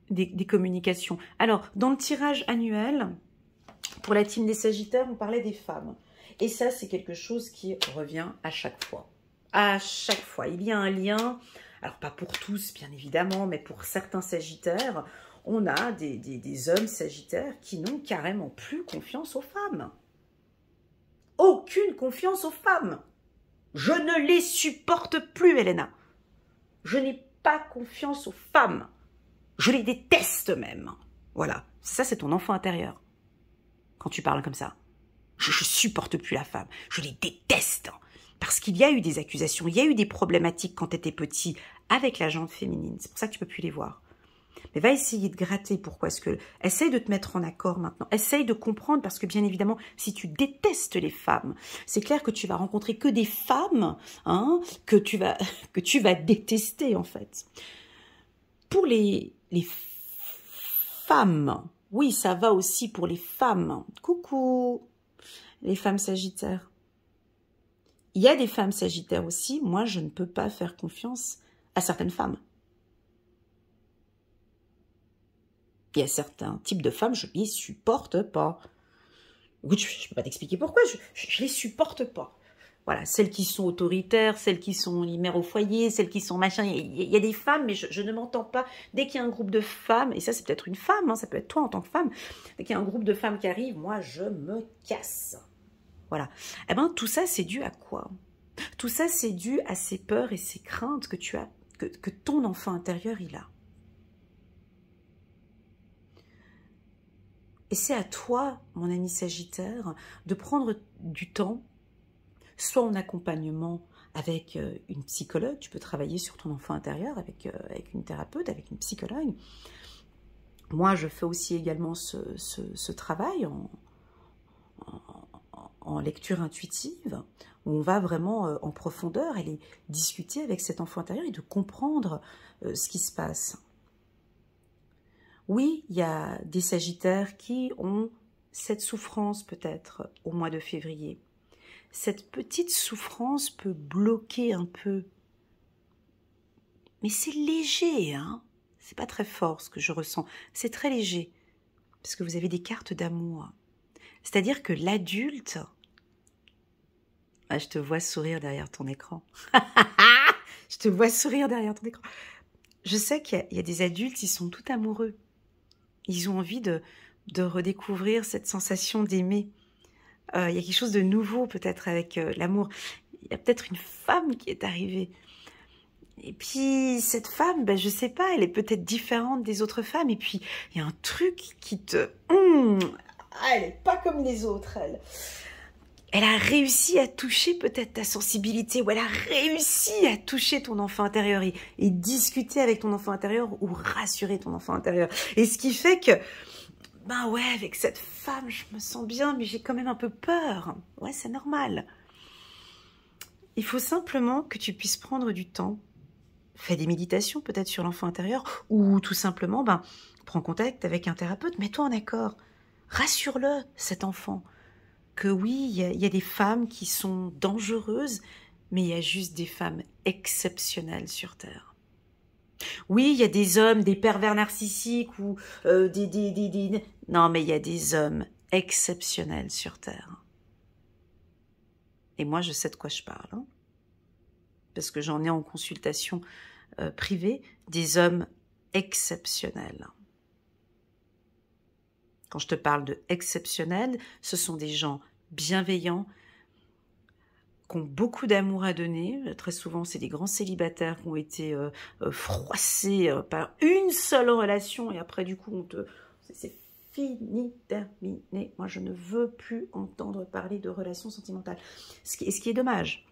des communications. Alors, dans le tirage annuel, pour la team des Sagittaires, on parlait des femmes. Et ça, c'est quelque chose qui revient à chaque fois. À chaque fois. Il y a un lien, alors pas pour tous, bien évidemment, mais pour certains Sagittaires, on a des hommes Sagittaires qui n'ont carrément plus confiance aux femmes. Aucune confiance aux femmes. Je ne les supporte plus, Elena. Je n'ai pas confiance aux femmes. Je les déteste même. Voilà. Ça, c'est ton enfant intérieur. Quand tu parles comme ça. Je ne supporte plus la femme. Je les déteste. Parce qu'il y a eu des accusations, il y a eu des problématiques quand tu étais petit avec la jante féminine. C'est pour ça que tu ne peux plus les voir. Mais va essayer de gratter. Pourquoi est-ce que... Essaye de te mettre en accord maintenant. Essaye de comprendre parce que bien évidemment, si tu détestes les femmes, c'est clair que tu vas rencontrer que des femmes hein, que tu vas détester en fait. Pour les femmes, oui, ça va aussi pour les femmes. Coucou, les femmes sagittaires. Il y a des femmes sagittaires aussi. Moi, je ne peux pas faire confiance à certaines femmes. Il y a certains types de femmes, je ne les supporte pas. Écoute, je ne peux pas t'expliquer pourquoi, je les supporte pas. Voilà, celles qui sont autoritaires, celles qui sont les mères au foyer, celles qui sont machin. Il y a des femmes, mais je ne m'entends pas. Dès qu'il y a un groupe de femmes, et ça c'est peut-être une femme, hein, ça peut être toi en tant que femme, dès qu'il y a un groupe de femmes qui arrive, moi je me casse. Voilà. Eh bien, tout ça c'est dû à quoi? Tout ça c'est dû à ces peurs et ces craintes que tu as, que ton enfant intérieur il a. Et c'est à toi, mon ami Sagittaire, de prendre du temps, soit en accompagnement avec une psychologue, tu peux travailler sur ton enfant intérieur avec une thérapeute, avec une psychologue. Moi, je fais aussi également ce travail en lecture intuitive, où on va vraiment en profondeur aller discuter avec cet enfant intérieur et de comprendre ce qui se passe. Oui, il y a des Sagittaires qui ont cette souffrance peut-être au mois de février. Cette petite souffrance peut bloquer un peu. Mais c'est léger, hein. C'est pas très fort ce que je ressens. C'est très léger. Parce que vous avez des cartes d'amour. C'est-à-dire que l'adulte... Ah, je te vois sourire derrière ton écran. Je te vois sourire derrière ton écran. Je sais qu'il y a des adultes, ils sont tout amoureux. Ils ont envie de redécouvrir cette sensation d'aimer. Il y a quelque chose de nouveau peut-être avec l'amour. Il y a peut-être une femme qui est arrivée. Et puis cette femme, ben, je sais pas, elle est peut-être différente des autres femmes. Et puis il y a un truc qui te... elle n'est pas comme les autres, elle. Elle a réussi à toucher peut-être ta sensibilité, ou elle a réussi à toucher ton enfant intérieur et discuter avec ton enfant intérieur ou rassurer ton enfant intérieur. Et ce qui fait que, ben ouais, avec cette femme, je me sens bien, mais j'ai quand même un peu peur. Ouais, c'est normal. Il faut simplement que tu puisses prendre du temps. Fais des méditations peut-être sur l'enfant intérieur, ou tout simplement, ben, prends contact avec un thérapeute, mets-toi en accord. Rassure-le, cet enfant. Que oui, il y a des femmes qui sont dangereuses, mais il y a juste des femmes exceptionnelles sur Terre. Oui, il y a des hommes, des pervers narcissiques ou Non, mais il y a des hommes exceptionnels sur Terre. Et moi, je sais de quoi je parle. Hein, parce que j'en ai en consultation privée des hommes exceptionnels. Quand je te parle de exceptionnels, ce sont des gens bienveillants, qui ont beaucoup d'amour à donner. Très souvent, c'est des grands célibataires qui ont été froissés par une seule relation et après, du coup, c'est fini, terminé. Moi, je ne veux plus entendre parler de relations sentimentales. Ce qui est dommage.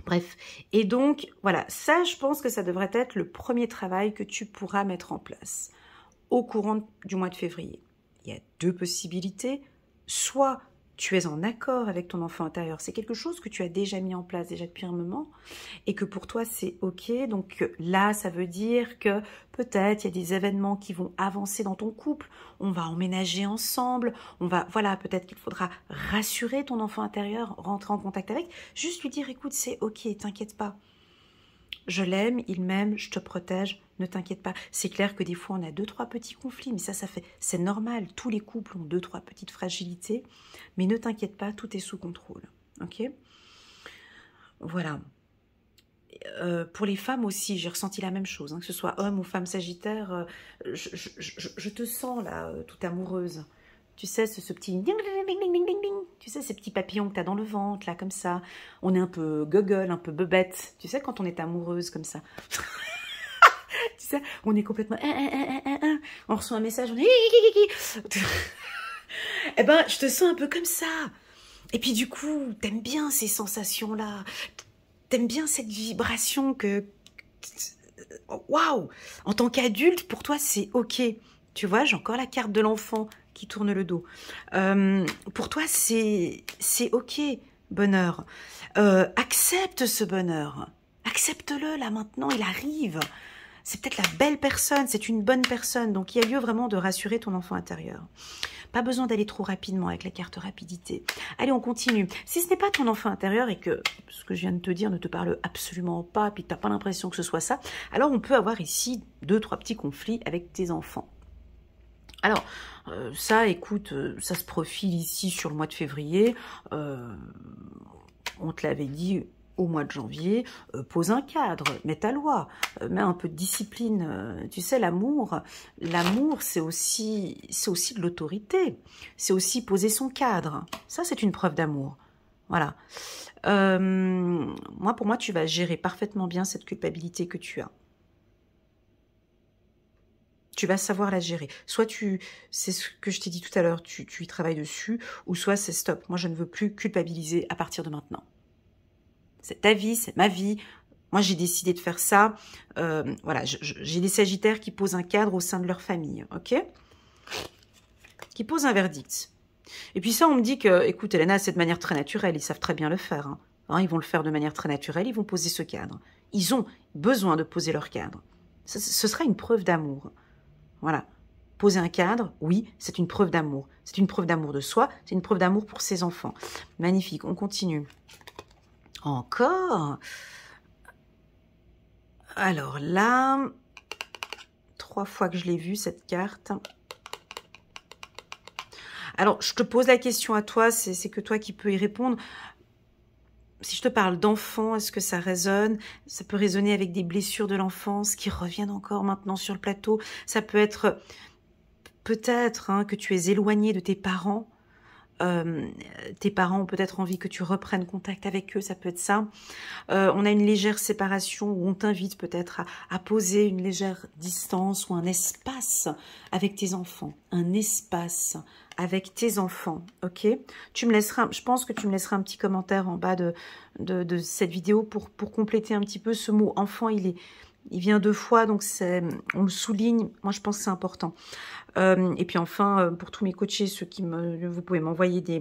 Bref. Et donc, voilà, ça, je pense que ça devrait être le premier travail que tu pourras mettre en place au courant du mois de février. Il y a deux possibilités. Soit tu es en accord avec ton enfant intérieur, c'est quelque chose que tu as déjà mis en place déjà depuis un moment et que pour toi c'est ok. Donc là, ça veut dire que peut-être il y a des événements qui vont avancer dans ton couple, on va emménager ensemble, voilà, peut-être qu'il faudra rassurer ton enfant intérieur, rentrer en contact avec, juste lui dire écoute, c'est ok, t'inquiète pas. Je l'aime, il m'aime, je te protège, ne t'inquiète pas. C'est clair que des fois, on a 2-3 petits conflits, mais c'est normal. Tous les couples ont 2-3 petites fragilités, mais ne t'inquiète pas, tout est sous contrôle. Ok ? Voilà. Pour les femmes aussi, j'ai ressenti la même chose, hein, que ce soit homme ou femme sagittaire. Je te sens là, toute amoureuse. Tu sais, ce petit ding, ding, ding, ding, ding, ding. Tu sais, ces petits papillons que tu as dans le ventre, là, comme ça. On est un peu gogol, un peu bebête. Tu sais, quand on est amoureuse, comme ça. Tu sais, on est complètement... On reçoit un message, on est... Eh ben, je te sens un peu comme ça. Et puis, du coup, t'aimes bien ces sensations-là. T'aimes bien cette vibration que... waouh, en tant qu'adulte, pour toi, c'est OK. Tu vois, j'ai encore la carte de l'enfant qui tourne le dos. Pour toi, c'est OK, bonheur. Accepte ce bonheur. Accepte-le, là, maintenant, il arrive. C'est peut-être la belle personne, c'est une bonne personne. Donc, il y a lieu vraiment de rassurer ton enfant intérieur. Pas besoin d'aller trop rapidement avec la carte rapidité. Allez, on continue. Si ce n'est pas ton enfant intérieur et que ce que je viens de te dire ne te parle absolument pas, puis que tu n'as pas l'impression que ce soit ça, alors on peut avoir ici 2-3 petits conflits avec tes enfants. Alors, ça, écoute, ça se profile ici sur le mois de février. On te l'avait dit au mois de janvier, pose un cadre, mets ta loi, mets un peu de discipline. Tu sais, l'amour, c'est aussi de l'autorité. C'est aussi poser son cadre. Ça, c'est une preuve d'amour. Voilà. Pour moi, tu vas gérer parfaitement bien cette culpabilité que tu as. Tu vas savoir la gérer. Soit c'est ce que je t'ai dit tout à l'heure, tu y travailles dessus, ou soit c'est stop. Moi, je ne veux plus culpabiliser à partir de maintenant. C'est ta vie, c'est ma vie. Moi, j'ai décidé de faire ça. Voilà, j'ai des sagittaires qui posent un cadre au sein de leur famille, ok? Qui posent un verdict. Et puis ça, on me dit que, écoute, Elena, c'est de manière très naturelle. Ils savent très bien le faire. Hein, ils vont le faire de manière très naturelle. Ils vont poser ce cadre. Ils ont besoin de poser leur cadre. Ce sera une preuve d'amour. Voilà. Poser un cadre, oui, c'est une preuve d'amour. C'est une preuve d'amour de soi, c'est une preuve d'amour pour ses enfants. Magnifique, on continue. Encore. Alors là, 3 fois que je l'ai vue, cette carte. Alors, je te pose la question à toi, c'est que toi qui peux y répondre. Si je te parle d'enfant, est-ce que ça résonne? Ça peut résonner avec des blessures de l'enfance qui reviennent encore maintenant sur le plateau. Ça peut être peut-être que tu es éloigné de tes parents. Tes parents ont peut-être envie que tu reprennes contact avec eux, ça peut être ça. On a une légère séparation où on t'invite peut-être à poser une légère distance ou un espace avec tes enfants. Un espace avec tes enfants, ok? Tu me laisseras, je pense que tu me laisseras un petit commentaire en bas de cette vidéo pour compléter un petit peu ce mot enfant. Il vient 2 fois, donc on le souligne. Moi, je pense que c'est important. Et puis enfin, pour tous mes coachés, vous pouvez m'envoyer des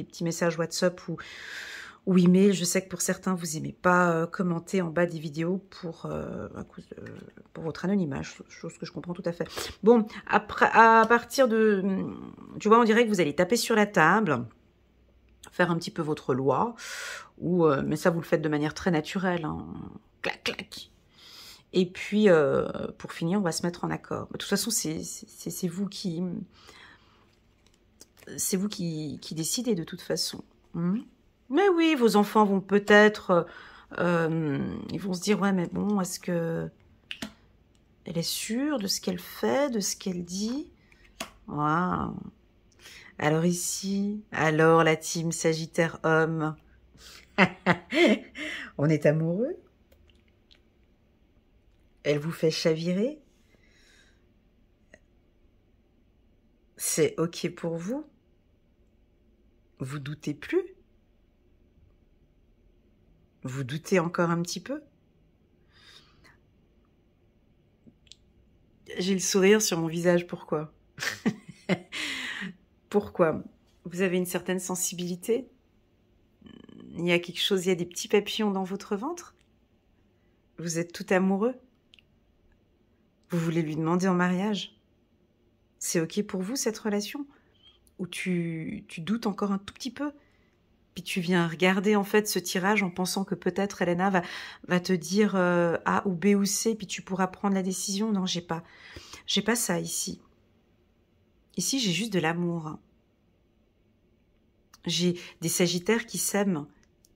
petits messages WhatsApp ou email. Je sais que pour certains, vous n'aimez pas commenter en bas des vidéos pour votre anonymat, chose que je comprends tout à fait. Bon, après, à partir de... Tu vois, on dirait que vous allez taper sur la table, faire un petit peu votre loi, mais ça, vous le faites de manière très naturelle. Hein. Clac, clac. Et puis, pour finir, on va se mettre en accord. De toute façon, c'est vous qui... C'est vous qui décidez de toute façon. Mais oui, vos enfants vont peut-être... ils vont se dire, ouais, mais bon, est-ce que... Elle est sûre de ce qu'elle fait, de ce qu'elle dit? Waouh. Alors ici, alors la team Sagittaire homme. On est amoureux? Elle vous fait chavirer? C'est OK pour vous? Vous doutez plus? Vous doutez encore un petit peu? J'ai le sourire sur mon visage, pourquoi? Pourquoi? Vous avez une certaine sensibilité? Il y a quelque chose, il y a des petits papillons dans votre ventre? Vous êtes tout amoureux? Vous voulez lui demander en mariage? C'est OK pour vous, cette relation? Ou tu doutes encore un tout petit peu? Puis tu viens regarder en fait ce tirage en pensant que peut-être Elena va te dire A ou B ou C, puis tu pourras prendre la décision. Non, j'ai pas ça ici. Ici, j'ai juste de l'amour. J'ai des Sagittaires qui s'aiment,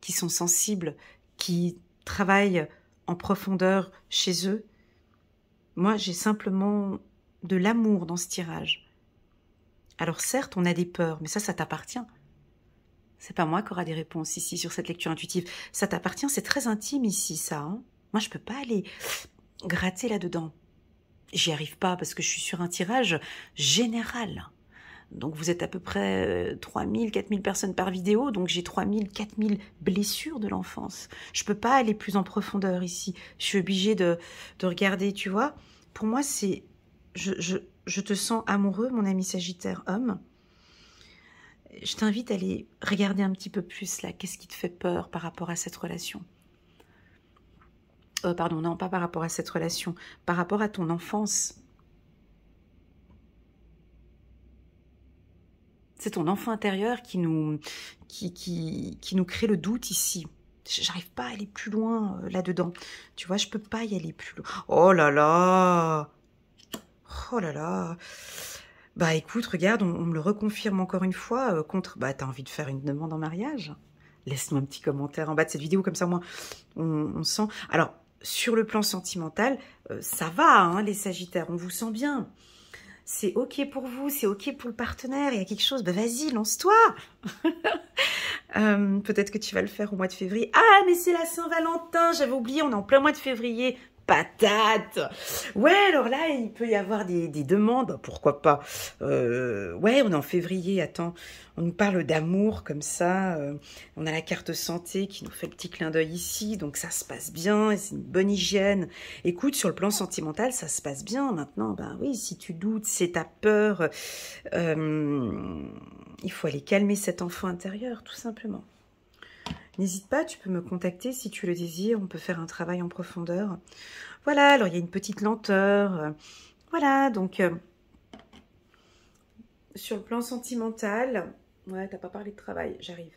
qui sont sensibles, qui travaillent en profondeur chez eux. Moi, j'ai simplement de l'amour dans ce tirage. Alors certes, on a des peurs, mais ça t'appartient. C'est pas moi qui aura des réponses ici sur cette lecture intuitive. Ça t'appartient, c'est très intime ici, ça. Hein. Moi, je peux pas aller gratter là-dedans. J'y arrive pas parce que je suis sur un tirage général. Donc vous êtes à peu près 3000, 4000 personnes par vidéo, donc j'ai 3000, 4000 blessures de l'enfance. Je peux pas aller plus en profondeur ici. Je suis obligée de regarder, tu vois. Pour moi, c'est... Je te sens amoureux, mon ami Sagittaire homme. Je t'invite à aller regarder un petit peu plus là. Qu'est-ce qui te fait peur par rapport à cette relation? Pardon, non, pas par rapport à cette relation. Par rapport à ton enfance. C'est ton enfant intérieur qui nous crée le doute ici. J'arrive pas à aller plus loin là-dedans. Tu vois, je peux pas y aller plus loin. Oh là là! Oh là là! Bah écoute, regarde, on me le reconfirme encore une fois. Bah t'as envie de faire une demande en mariage? Laisse-moi un petit commentaire en bas de cette vidéo, comme ça moi, on sent... Alors, sur le plan sentimental, ça va, hein, les Sagittaires, on vous sent bien. C'est ok pour vous, c'est ok pour le partenaire, il y a quelque chose, bah vas-y, lance-toi. Peut-être que tu vas le faire au mois de février. Ah, mais c'est la Saint-Valentin, j'avais oublié, on est en plein mois de février. Patate. Ouais, alors là, il peut y avoir des demandes, pourquoi pas. Ouais, on est en février, attends, on nous parle d'amour comme ça, on a la carte santé qui nous fait le petit clin d'œil ici, donc ça se passe bien, c'est une bonne hygiène. Écoute, sur le plan sentimental, ça se passe bien maintenant, ben oui, si tu doutes, c'est ta peur, il faut aller calmer cet enfant intérieur, tout simplement. N'hésite pas, tu peux me contacter si tu le désires, on peut faire un travail en profondeur. Voilà, alors il y a une petite lenteur. Voilà, donc sur le plan sentimental, ouais, t'as pas parlé de travail, j'arrive.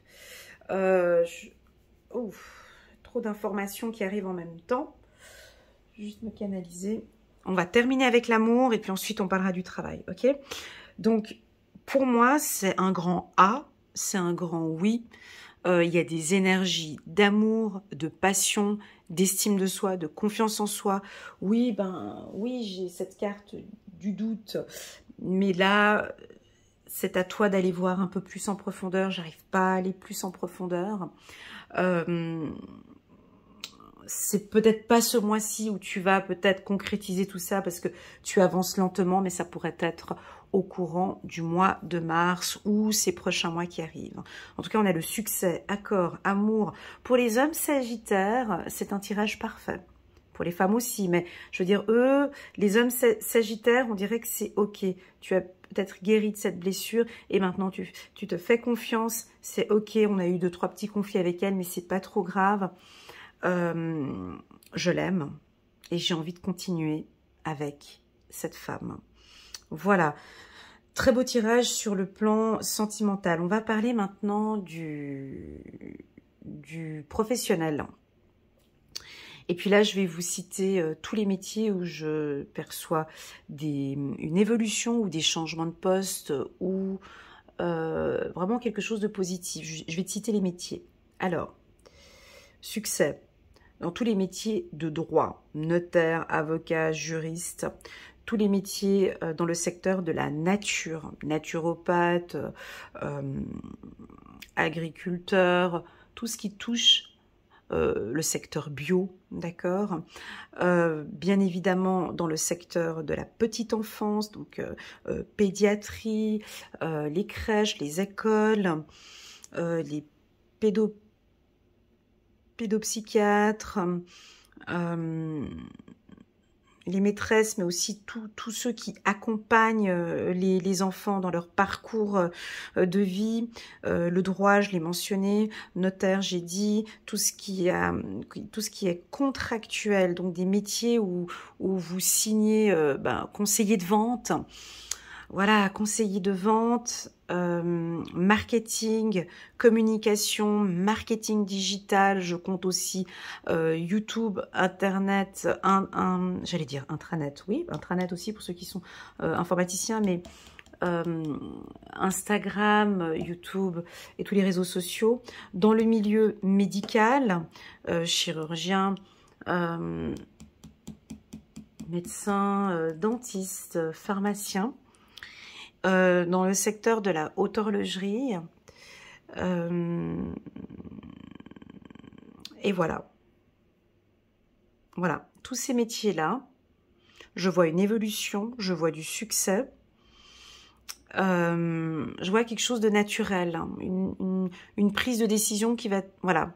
Trop d'informations qui arrivent en même temps. Juste me canaliser. On va terminer avec l'amour et puis ensuite on parlera du travail, ok? Donc, pour moi, c'est un grand A, c'est un grand oui. Il y a des énergies d'amour, de passion, d'estime de soi, de confiance en soi. Oui, oui, j'ai cette carte du doute, mais là, c'est à toi d'aller voir un peu plus en profondeur. J'arrive pas à aller plus en profondeur. C'est peut-être pas ce mois-ci où tu vas peut-être concrétiser tout ça parce que tu avances lentement, mais ça pourrait être au courant du mois de mars ou ces prochains mois qui arrivent. En tout cas, on a le succès, accord, amour. Pour les hommes sagittaires, c'est un tirage parfait. Pour les femmes aussi, mais je veux dire, eux, les hommes sagittaires, on dirait que c'est ok. Tu as peut-être guéri de cette blessure et maintenant tu te fais confiance. C'est ok, on a eu 2-3 petits conflits avec elle, mais c'est pas trop grave. Je l'aime et j'ai envie de continuer avec cette femme. Voilà, très beau tirage sur le plan sentimental. On va parler maintenant du professionnel. Et puis là, je vais vous citer tous les métiers où je perçois une évolution ou des changements de poste ou vraiment quelque chose de positif. Je vais te citer les métiers. Alors, succès. Dans tous les métiers de droit, notaire, avocat, juriste, tous les métiers dans le secteur de la nature, naturopathe, agriculteur, tout ce qui touche le secteur bio, d'accord, bien évidemment dans le secteur de la petite enfance, donc pédiatrie, les crèches, les écoles, les pédopsychiatres, les maîtresses, mais aussi tous ceux qui accompagnent les enfants dans leur parcours de vie. Le droit, je l'ai mentionné, notaire, j'ai dit, tout ce qui est contractuel, donc des métiers où vous signez conseiller de vente. Voilà, conseiller de vente, marketing, communication, marketing digital, je compte aussi YouTube, Internet, j'allais dire intranet, oui, intranet aussi pour ceux qui sont informaticiens, mais Instagram, YouTube et tous les réseaux sociaux. Dans le milieu médical, chirurgien, médecin, dentiste, pharmacien. Dans le secteur de la haute horlogerie. Et voilà. Voilà, tous ces métiers-là, je vois une évolution, je vois du succès. Je vois quelque chose de naturel, hein, une prise de décision qui va, voilà,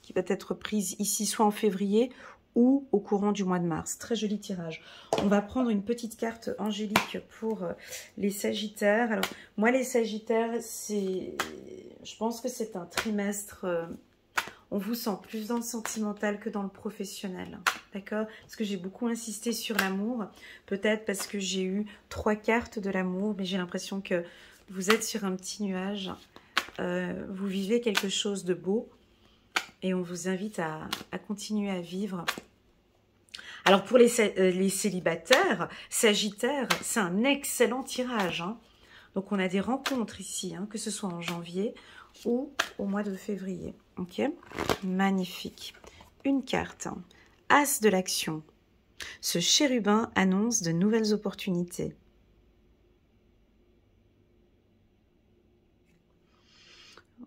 qui va être prise ici, soit en février ou au courant du mois de mars. Très joli tirage. On va prendre une petite carte angélique pour les Sagittaires. Alors, moi, les Sagittaires, je pense que c'est un trimestre... on vous sent plus dans le sentimental que dans le professionnel, d'accord? Parce que j'ai beaucoup insisté sur l'amour, peut-être parce que j'ai eu 3 cartes de l'amour, mais j'ai l'impression que vous êtes sur un petit nuage, vous vivez quelque chose de beau, et on vous invite à continuer à vivre. Alors pour les célibataires, Sagittaire, c'est un excellent tirage, hein. Donc on a des rencontres ici, hein, que ce soit en janvier ou au mois de février. Ok, magnifique. Une carte, hein. As de l'action. Ce chérubin annonce de nouvelles opportunités.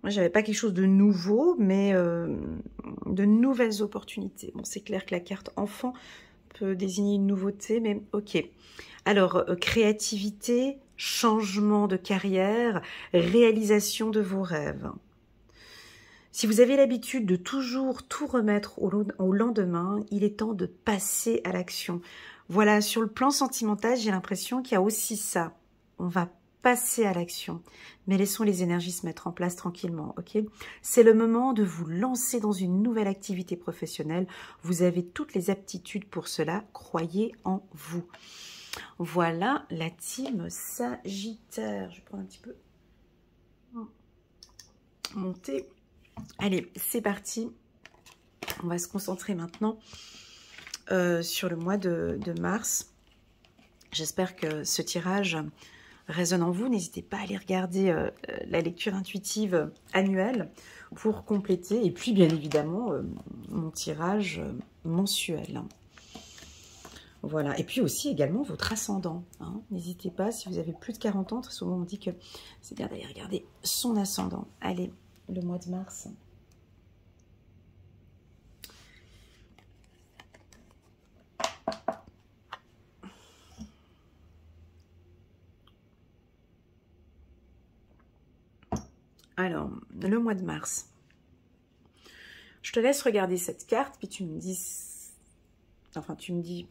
Moi, j'avais pas quelque chose de nouveau, mais de nouvelles opportunités. Bon, c'est clair que la carte enfant peut désigner une nouveauté, mais ok. Alors, créativité, changement de carrière, réalisation de vos rêves. Si vous avez l'habitude de toujours tout remettre au lendemain, il est temps de passer à l'action. Voilà, sur le plan sentimental, j'ai l'impression qu'il y a aussi ça. On va passer à l'action, mais laissons les énergies se mettre en place tranquillement, ok? C'est le moment de vous lancer dans une nouvelle activité professionnelle. Vous avez toutes les aptitudes pour cela, croyez en vous. Voilà la team Sagittaire. Je vais prendre un petit peu mon thé. Allez, c'est parti. On va se concentrer maintenant sur le mois de mars. J'espère que ce tirage résonne en vous. N'hésitez pas à aller regarder la lecture intuitive annuelle pour compléter. Et puis, bien évidemment, mon tirage mensuel. Voilà. Et puis aussi également votre ascendant, hein. N'hésitez pas, si vous avez plus de 40 ans, très souvent on dit que c'est bien d'aller regarder son ascendant. Allez, le mois de mars. Alors, le mois de mars. Je te laisse regarder cette carte, puis tu me dis... Enfin, tu me dis...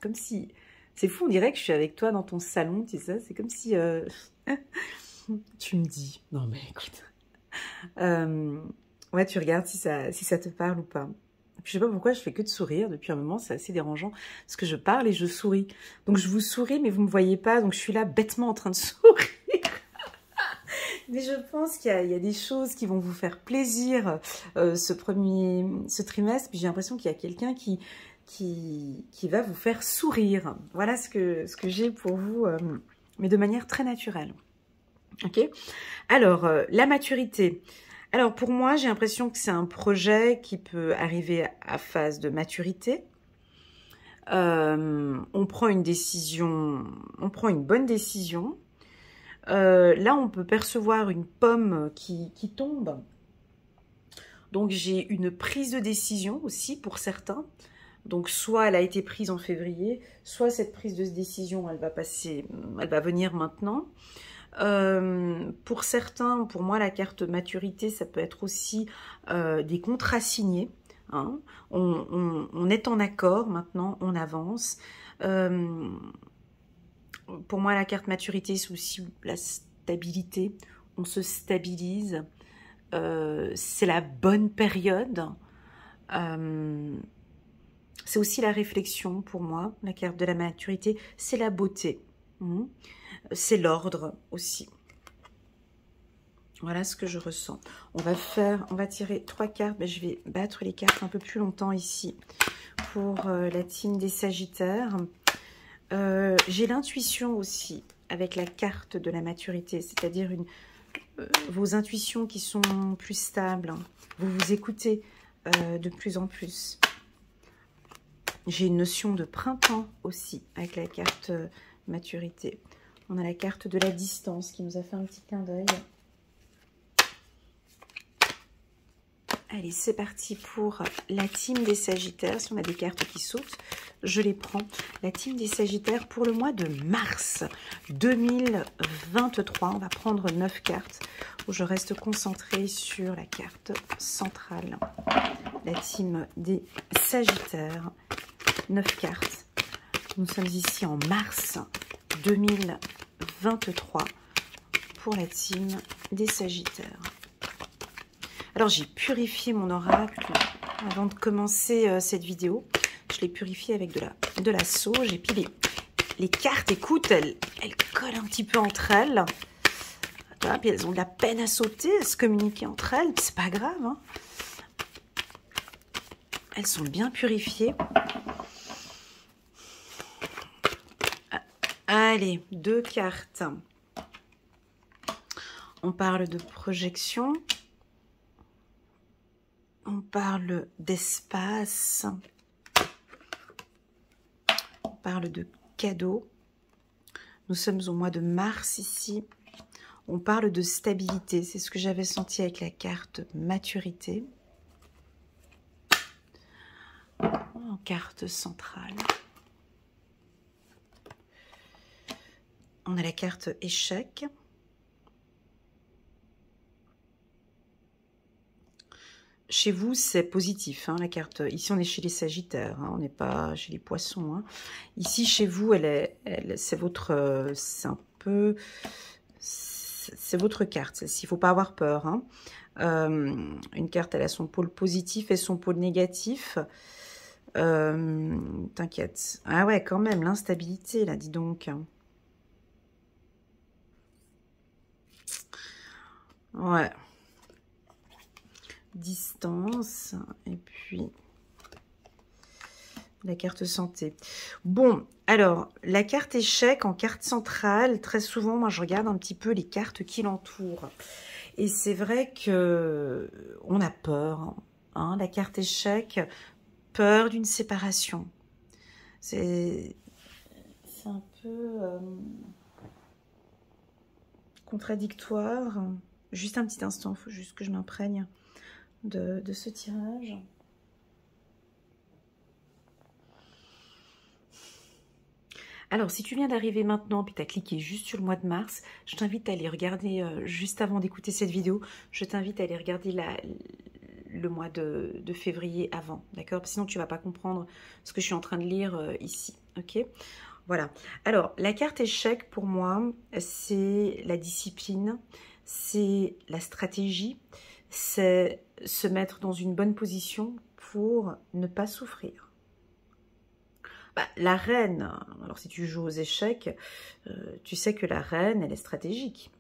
Comme si... C'est fou, on dirait que je suis avec toi dans ton salon, tu sais. C'est comme si... tu me dis... Non, mais écoute... ouais, tu regardes si ça te parle ou pas. Puis, je sais pas pourquoi je fais que de sourire. Depuis un moment, c'est assez dérangeant. Parce que je parle et je souris. Donc, je vous souris, mais vous me voyez pas. Donc, je suis là bêtement en train de sourire. Mais je pense qu'il y a des choses qui vont vous faire plaisir ce trimestre. Puis j'ai l'impression qu'il y a quelqu'un qui va vous faire sourire. Voilà ce que j'ai pour vous, mais de manière très naturelle. Ok. Alors, la maturité. Alors pour moi, j'ai l'impression que c'est un projet qui peut arriver à phase de maturité. On prend une décision, on prend une bonne décision. Là, on peut percevoir une pomme qui tombe. Donc, j'ai une prise de décision aussi pour certains. Donc, soit elle a été prise en février, soit cette prise de décision, elle va venir maintenant. Pour certains, pour moi, la carte maturité, ça peut être aussi des contrats signés. Hein. On est en accord maintenant, on avance. Pour moi, la carte maturité, c'est aussi la stabilité. On se stabilise. C'est la bonne période. C'est aussi la réflexion pour moi. La carte de la maturité, c'est la beauté. C'est l'ordre aussi. Voilà ce que je ressens. On va tirer 3 cartes. Ben, je vais battre les cartes un peu plus longtemps ici pour la team des Sagittaires. J'ai l'intuition aussi avec la carte de la maturité, c'est-à-dire vos intuitions qui sont plus stables. Vous vous écoutez de plus en plus. J'ai une notion de printemps aussi avec la carte maturité. On a la carte de la distance qui nous a fait un petit clin d'œil. Allez, c'est parti pour la team des Sagittaires. Si on a des cartes qui sautent, je les prends. La team des Sagittaires pour le mois de mars 2023. On va prendre 9 cartes où je reste concentrée sur la carte centrale. La team des Sagittaires. 9 cartes. Nous sommes ici en mars 2023 pour la team des Sagittaires. Alors, j'ai purifié mon oracle avant de commencer cette vidéo. Je l'ai purifié avec de la sauge. Et puis, les cartes, écoute, elles collent un petit peu entre elles. Voilà, puis elles ont de la peine à sauter, à se communiquer entre elles. C'est pas grave, hein. Elles sont bien purifiées. Allez, 2 cartes. On parle de projection. On parle d'espace. On parle de cadeaux. Nous sommes au mois de mars ici. On parle de stabilité. C'est ce que j'avais senti avec la carte maturité. En carte centrale. On a la carte échec. Chez vous, c'est positif, hein, la carte. Ici, on est chez les Sagittaires, hein, on n'est pas chez les Poissons. Hein. Ici, chez vous, c'est votre, c'est un peu, c'est votre carte. Il ne faut pas avoir peur. Hein. Une carte, elle a son pôle positif et son pôle négatif. T'inquiète. Ah ouais, quand même, l'instabilité, là, dis donc. Ouais. Distance, et puis la carte santé. Bon, alors, la carte échec en carte centrale, très souvent, moi, je regarde un petit peu les cartes qui l'entourent. Et c'est vrai que on a peur. Hein, la carte échec, peur d'une séparation. C'est un peu contradictoire. Juste un petit instant, il faut juste que je m'imprègne de ce tirage. Alors, si tu viens d'arriver maintenant, puis tu as cliqué juste sur le mois de mars, je t'invite à aller regarder, juste avant d'écouter cette vidéo, je t'invite à aller regarder le mois de février avant, d'accord? Sinon, tu ne vas pas comprendre ce que je suis en train de lire ici, ok? Voilà. Alors, la carte échec, pour moi, c'est la discipline, c'est la stratégie, c'est se mettre dans une bonne position pour ne pas souffrir. Bah, la reine, alors si tu joues aux échecs, tu sais que la reine, elle est stratégique.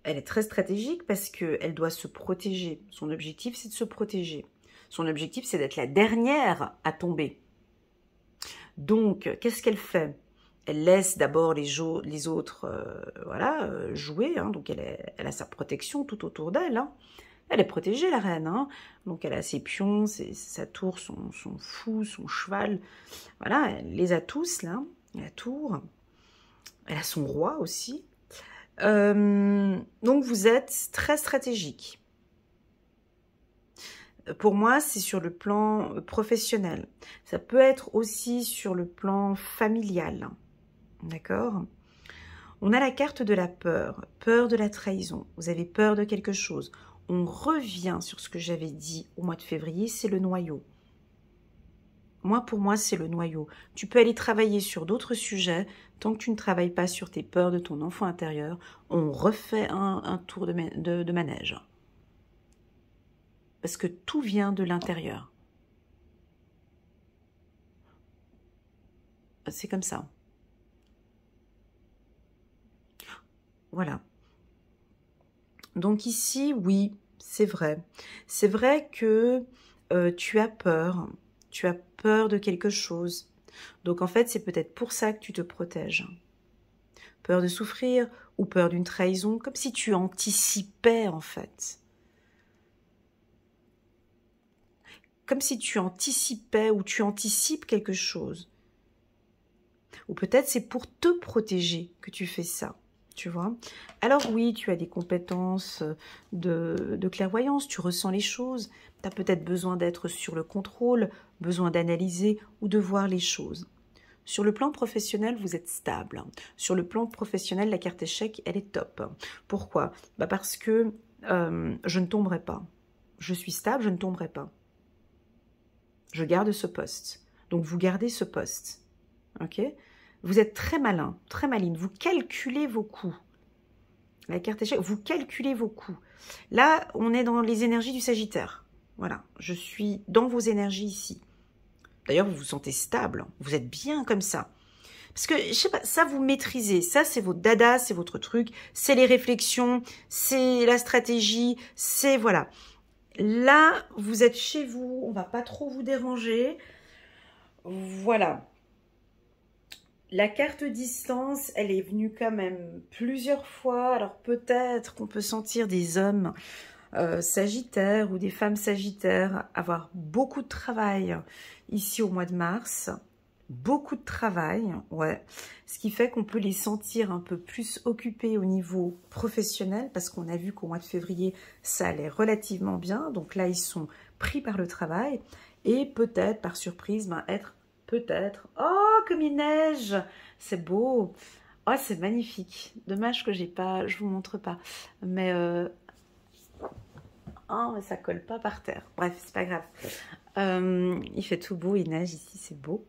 Elle est très stratégique parce qu'elle doit se protéger. Son objectif, c'est de se protéger. Son objectif, c'est d'être la dernière à tomber. Donc, qu'est-ce qu'elle fait? Elle laisse d'abord les autres voilà, jouer. Hein, donc, elle a sa protection tout autour d'elle. Hein. Elle est protégée, la reine. Hein. Donc, elle a ses pions, sa tour, son fou, son cheval. Voilà, elle les a tous, là. La tour. Elle a son roi aussi. Donc, vous êtes très stratégique. Pour moi, c'est sur le plan professionnel. Ça peut être aussi sur le plan familial. D'accord ? On a la carte de la peur. Peur de la trahison. Vous avez peur de quelque chose. On revient sur ce que j'avais dit au mois de février, c'est le noyau. Pour moi, c'est le noyau. Tu peux aller travailler sur d'autres sujets. Tant que tu ne travailles pas sur tes peurs de ton enfant intérieur, on refait un tour de manège. Parce que tout vient de l'intérieur. C'est comme ça. Voilà. Donc ici, oui, c'est vrai. C'est vrai que tu as peur. Tu as peur de quelque chose. Donc en fait, c'est peut-être pour ça que tu te protèges. Peur de souffrir ou peur d'une trahison, comme si tu anticipais en fait. Comme si tu anticipais ou tu anticipes quelque chose. Ou peut-être c'est pour te protéger que tu fais ça. tu vois. Alors oui, tu as des compétences de clairvoyance, tu ressens les choses, tu as peut-être besoin d'être sur le contrôle, besoin d'analyser ou de voir les choses. Sur le plan professionnel, vous êtes stable. Sur le plan professionnel, la carte échec, elle est top. Pourquoi? Parce que je ne tomberai pas. Je suis stable, je ne tomberai pas. Je garde ce poste. Donc, vous gardez ce poste. Ok? Vous êtes très malin, très maligne. Vous calculez vos coûts. La carte échec, vous calculez vos coûts. Là, on est dans les énergies du Sagittaire. Voilà, je suis dans vos énergies ici. D'ailleurs, vous vous sentez stable. Vous êtes bien comme ça. Parce que, je sais pas, ça, vous maîtrisez. Ça, c'est votre dada, c'est votre truc. C'est les réflexions, c'est la stratégie, c'est, voilà. Là, vous êtes chez vous, on va pas trop vous déranger. Voilà. La carte distance, elle est venue quand même plusieurs fois. Alors peut-être qu'on peut sentir des hommes sagittaires ou des femmes sagittaires avoir beaucoup de travail ici au mois de mars. Beaucoup de travail, ouais. Ce qui fait qu'on peut les sentir un peu plus occupés au niveau professionnel parce qu'on a vu qu'au mois de février, ça allait relativement bien. Donc là, ils sont pris par le travail et peut-être par surprise, être peut-être... Oh, comme il neige! C'est beau! Oh, c'est magnifique! Dommage que j'ai pas... Je vous montre pas. Mais... Oh, mais ça colle pas par terre. Bref, c'est pas grave. Il fait tout beau, il neige ici, c'est beau.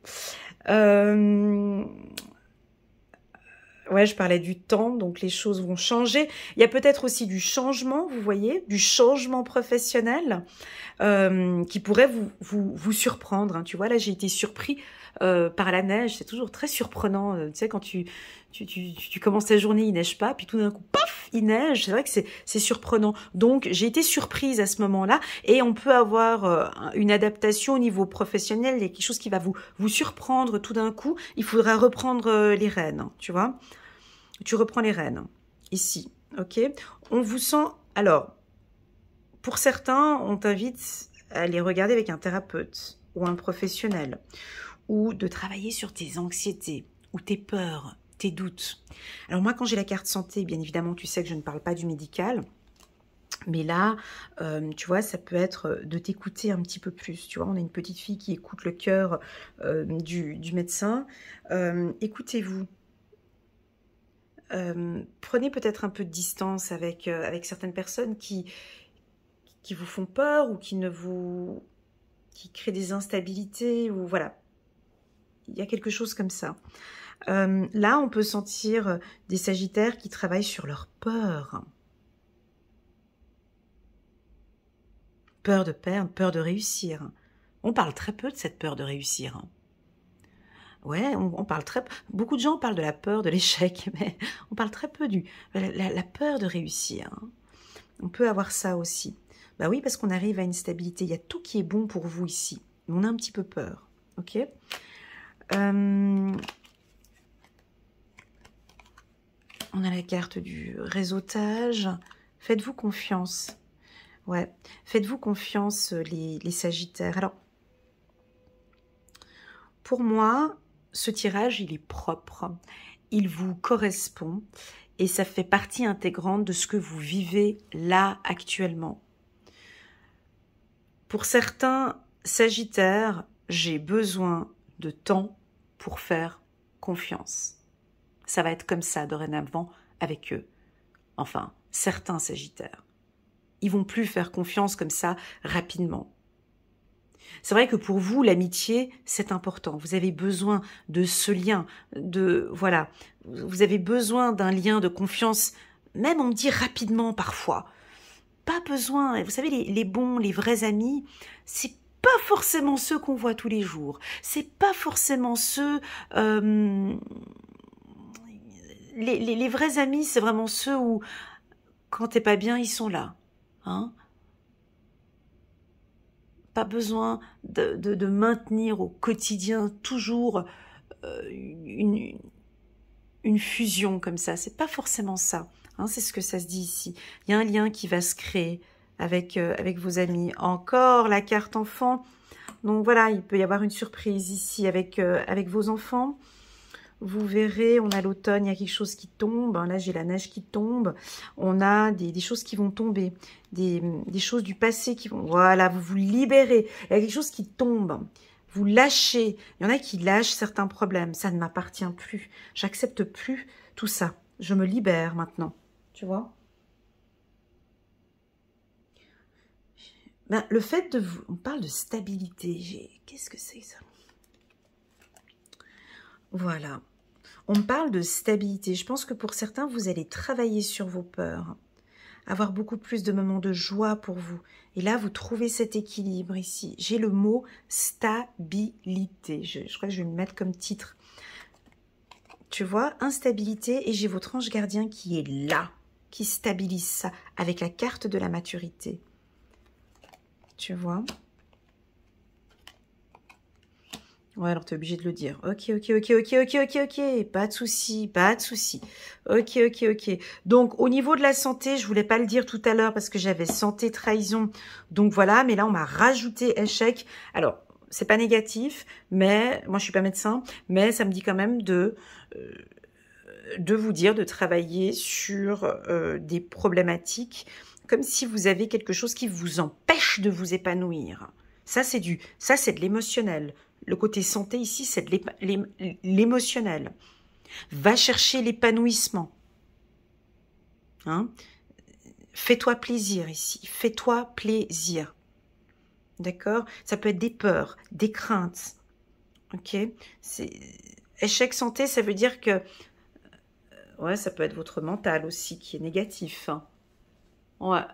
Ouais, je parlais du temps, donc les choses vont changer. Il y a peut-être aussi du changement, vous voyez, du changement professionnel qui pourrait vous surprendre. Hein. Tu vois, là, j'ai été surpris par la neige. C'est toujours très surprenant. Tu sais, quand tu commences ta journée, il neige pas, puis tout d'un coup, paf, il neige. C'est vrai que c'est surprenant. Donc, j'ai été surprise à ce moment-là. Et on peut avoir une adaptation au niveau professionnel. Il y a quelque chose qui va vous surprendre tout d'un coup. Il faudra reprendre les rênes, tu vois. Tu reprends les rênes, ici, ok? On vous sent... Alors, pour certains, on t'invite à les regarder avec un thérapeute ou un professionnel, ou de travailler sur tes anxiétés, ou tes peurs, tes doutes. Alors moi, quand j'ai la carte santé, bien évidemment, tu sais que je ne parle pas du médical, mais là, tu vois, ça peut être de t'écouter un petit peu plus. Tu vois, on a une petite fille qui écoute le cœur du médecin. Écoutez-vous. Prenez peut-être un peu de distance avec certaines personnes qui vous font peur ou qui créent des instabilités ou voilà. Il y a quelque chose comme ça. Là, on peut sentir des sagittaires qui travaillent sur leur peur. Peur de perdre, peur de réussir. On parle très peu de cette peur de réussir. Ouais, on parle très peu. Beaucoup de gens parlent de la peur de l'échec, mais on parle très peu la peur de réussir. On peut avoir ça aussi. Bah oui, parce qu'on arrive à une stabilité. Il y a tout qui est bon pour vous ici. Mais on a un petit peu peur. Ok. On a la carte du réseautage. Faites-vous confiance. Ouais, faites-vous confiance les Sagittaires. Alors, pour moi, ce tirage, il est propre. Il vous correspond et ça fait partie intégrante de ce que vous vivez là actuellement. Pour certains Sagittaires, j'ai besoin de temps pour faire confiance. Ça va être comme ça dorénavant avec eux. Enfin, certains Sagittaires. Ils vont plus faire confiance comme ça rapidement. C'est vrai que pour vous, l'amitié, c'est important. Vous avez besoin de ce lien, voilà. Vous avez besoin d'un lien de confiance, même on me dit rapidement parfois. Pas besoin. Vous savez, les bons, les vrais amis, c'est pas forcément ceux qu'on voit tous les jours. C'est pas forcément ceux... les vrais amis, c'est vraiment ceux où, quand t'es pas bien, ils sont là. Hein? Pas besoin de maintenir au quotidien toujours une fusion comme ça. C'est pas forcément ça. Hein, c'est ce que ça se dit ici. Il y a un lien qui va se créer avec vos amis. Encore la carte enfant. Donc voilà, il peut y avoir une surprise ici avec vos enfants. Vous verrez, on a l'automne, il y a quelque chose qui tombe. Là, j'ai la neige qui tombe. On a des choses qui vont tomber. Des choses du passé qui vont... Voilà, vous vous libérez. Il y a quelque chose qui tombe. Vous lâchez. Il y en a qui lâchent certains problèmes. Ça ne m'appartient plus. J'accepte plus tout ça. Je me libère maintenant. Tu vois? Ben, le fait de vous... On parle de stabilité. Qu'est-ce que c'est ça? Voilà. On me parle de stabilité. Je pense que pour certains, vous allez travailler sur vos peurs. Avoir beaucoup plus de moments de joie pour vous. Et là, vous trouvez cet équilibre ici. J'ai le mot stabilité. Je crois que je vais me mettre comme titre. Tu vois, instabilité. Et j'ai votre ange gardien qui est là, qui stabilise ça avec la carte de la maturité. Tu vois? Ouais, alors tu es obligé de le dire. Ok. Pas de souci, pas de souci. Ok. Donc, au niveau de la santé, je voulais pas le dire tout à l'heure parce que j'avais santé, trahison. Donc voilà, mais là, on m'a rajouté échec. Alors, c'est pas négatif, mais moi, je suis pas médecin, mais ça me dit quand même de vous dire de travailler sur des problématiques comme si vous avez quelque chose qui vous empêche de vous épanouir. Ça, c'est de l'émotionnel. Le côté santé ici, c'est de l'émotionnel. Va chercher l'épanouissement. Hein? Fais-toi plaisir ici. Fais-toi plaisir. D'accord? Ça peut être des peurs, des craintes. Ok? Échec santé, ça veut dire que... Ouais, ça peut être votre mental aussi qui est négatif. Hein. Ouais,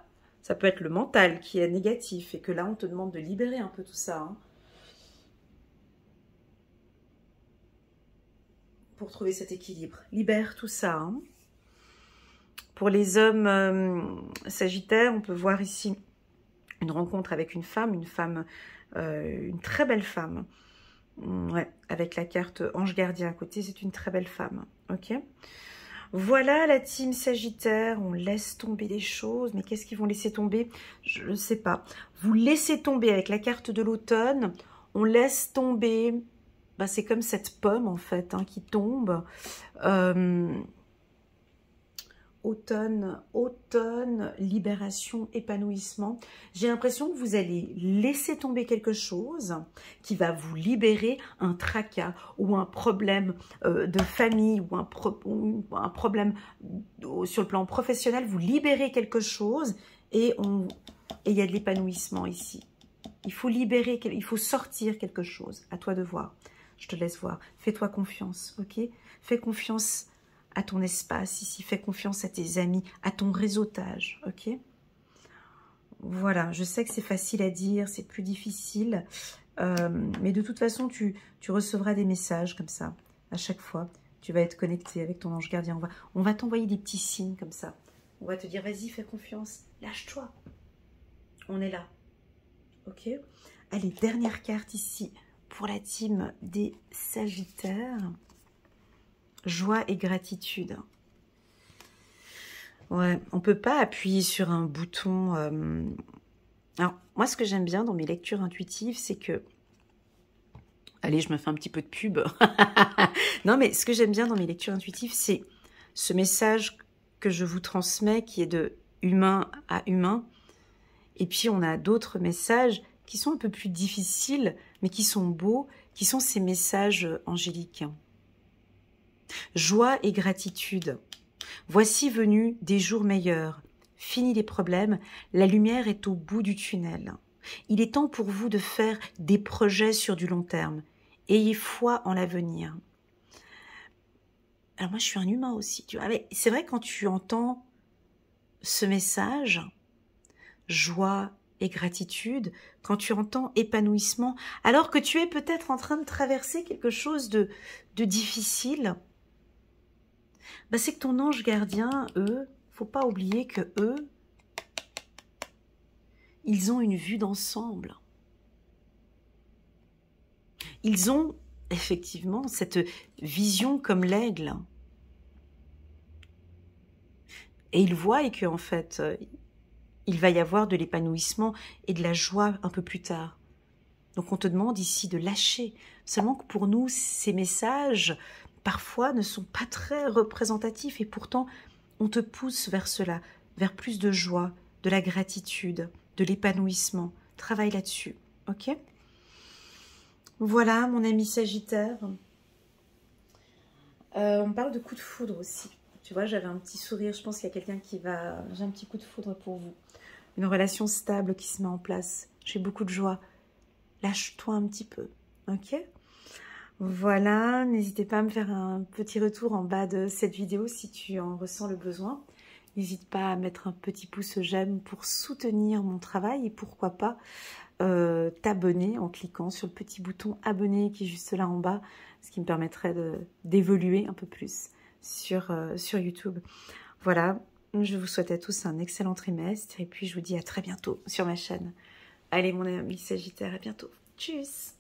ça peut être le mental qui est négatif et que là, on te demande de libérer un peu tout ça. Hein. Pour trouver cet équilibre. Libère tout ça. Hein. Pour les hommes sagittaires, on peut voir ici une rencontre avec une femme, une très belle femme. Ouais, avec la carte ange gardien à côté, c'est une très belle femme. Ok. Voilà la team Sagittaire, on laisse tomber les choses, mais qu'est-ce qu'ils vont laisser tomber? Je ne sais pas. Vous laissez tomber avec la carte de l'automne, on laisse tomber, ben, c'est comme cette pomme en fait hein, qui tombe. Automne, libération, épanouissement. J'ai l'impression que vous allez laisser tomber quelque chose qui va vous libérer un tracas ou un problème de famille ou un problème sur le plan professionnel. Vous libérez quelque chose et il y a de l'épanouissement ici. Il faut libérer, il faut sortir quelque chose. À toi de voir. Je te laisse voir. Fais-toi confiance, ok? Fais confiance à ton espace ici, fais confiance à tes amis, à ton réseautage, ok? Voilà, je sais que c'est facile à dire, c'est plus difficile, mais de toute façon, tu recevras des messages comme ça, à chaque fois. Tu vas être connecté avec ton ange gardien, on va t'envoyer des petits signes comme ça. On va te dire, vas-y, fais confiance, lâche-toi. On est là, ok? Allez, dernière carte ici, pour la team des Sagittaires. Joie et gratitude. Ouais, on ne peut pas appuyer sur un bouton. Alors, moi, ce que j'aime bien dans mes lectures intuitives, c'est que... Allez, je me fais un petit peu de pub. Non, mais ce que j'aime bien dans mes lectures intuitives, c'est ce message que je vous transmets qui est de humain à humain. Et puis, on a d'autres messages qui sont un peu plus difficiles, mais qui sont beaux, qui sont ces messages angéliques. Joie et gratitude. Voici venus des jours meilleurs. Fini les problèmes, la lumière est au bout du tunnel. Il est temps pour vous de faire des projets sur du long terme. Ayez foi en l'avenir. Alors moi, je suis un humain aussi. Tu vois, mais c'est vrai quand tu entends ce message, joie et gratitude, quand tu entends épanouissement, alors que tu es peut-être en train de traverser quelque chose de difficile, bah, c'est que ton ange gardien, eux, faut pas oublier que eux, ils ont une vue d'ensemble. Ils ont effectivement cette vision comme l'aigle. Et ils voient que en fait, il va y avoir de l'épanouissement et de la joie un peu plus tard. Donc on te demande ici de lâcher. Seulement que pour nous, ces messages, parfois ne sont pas très représentatifs et pourtant on te pousse vers cela, vers plus de joie, de la gratitude, de l'épanouissement. Travaille là-dessus, ok? Voilà, mon ami Sagittaire. On parle de coup de foudre aussi. Tu vois, j'avais un petit sourire. Je pense qu'il y a quelqu'un qui va... J'ai un petit coup de foudre pour vous. Une relation stable qui se met en place. J'ai beaucoup de joie. Lâche-toi un petit peu, ok? Voilà, n'hésitez pas à me faire un petit retour en bas de cette vidéo si tu en ressens le besoin. N'hésite pas à mettre un petit pouce j'aime pour soutenir mon travail et pourquoi pas t'abonner en cliquant sur le petit bouton abonner qui est juste là en bas, ce qui me permettrait d'évoluer un peu plus sur YouTube. Voilà, je vous souhaite à tous un excellent trimestre et puis je vous dis à très bientôt sur ma chaîne. Allez mon ami Sagittaire, à bientôt. Tchuss!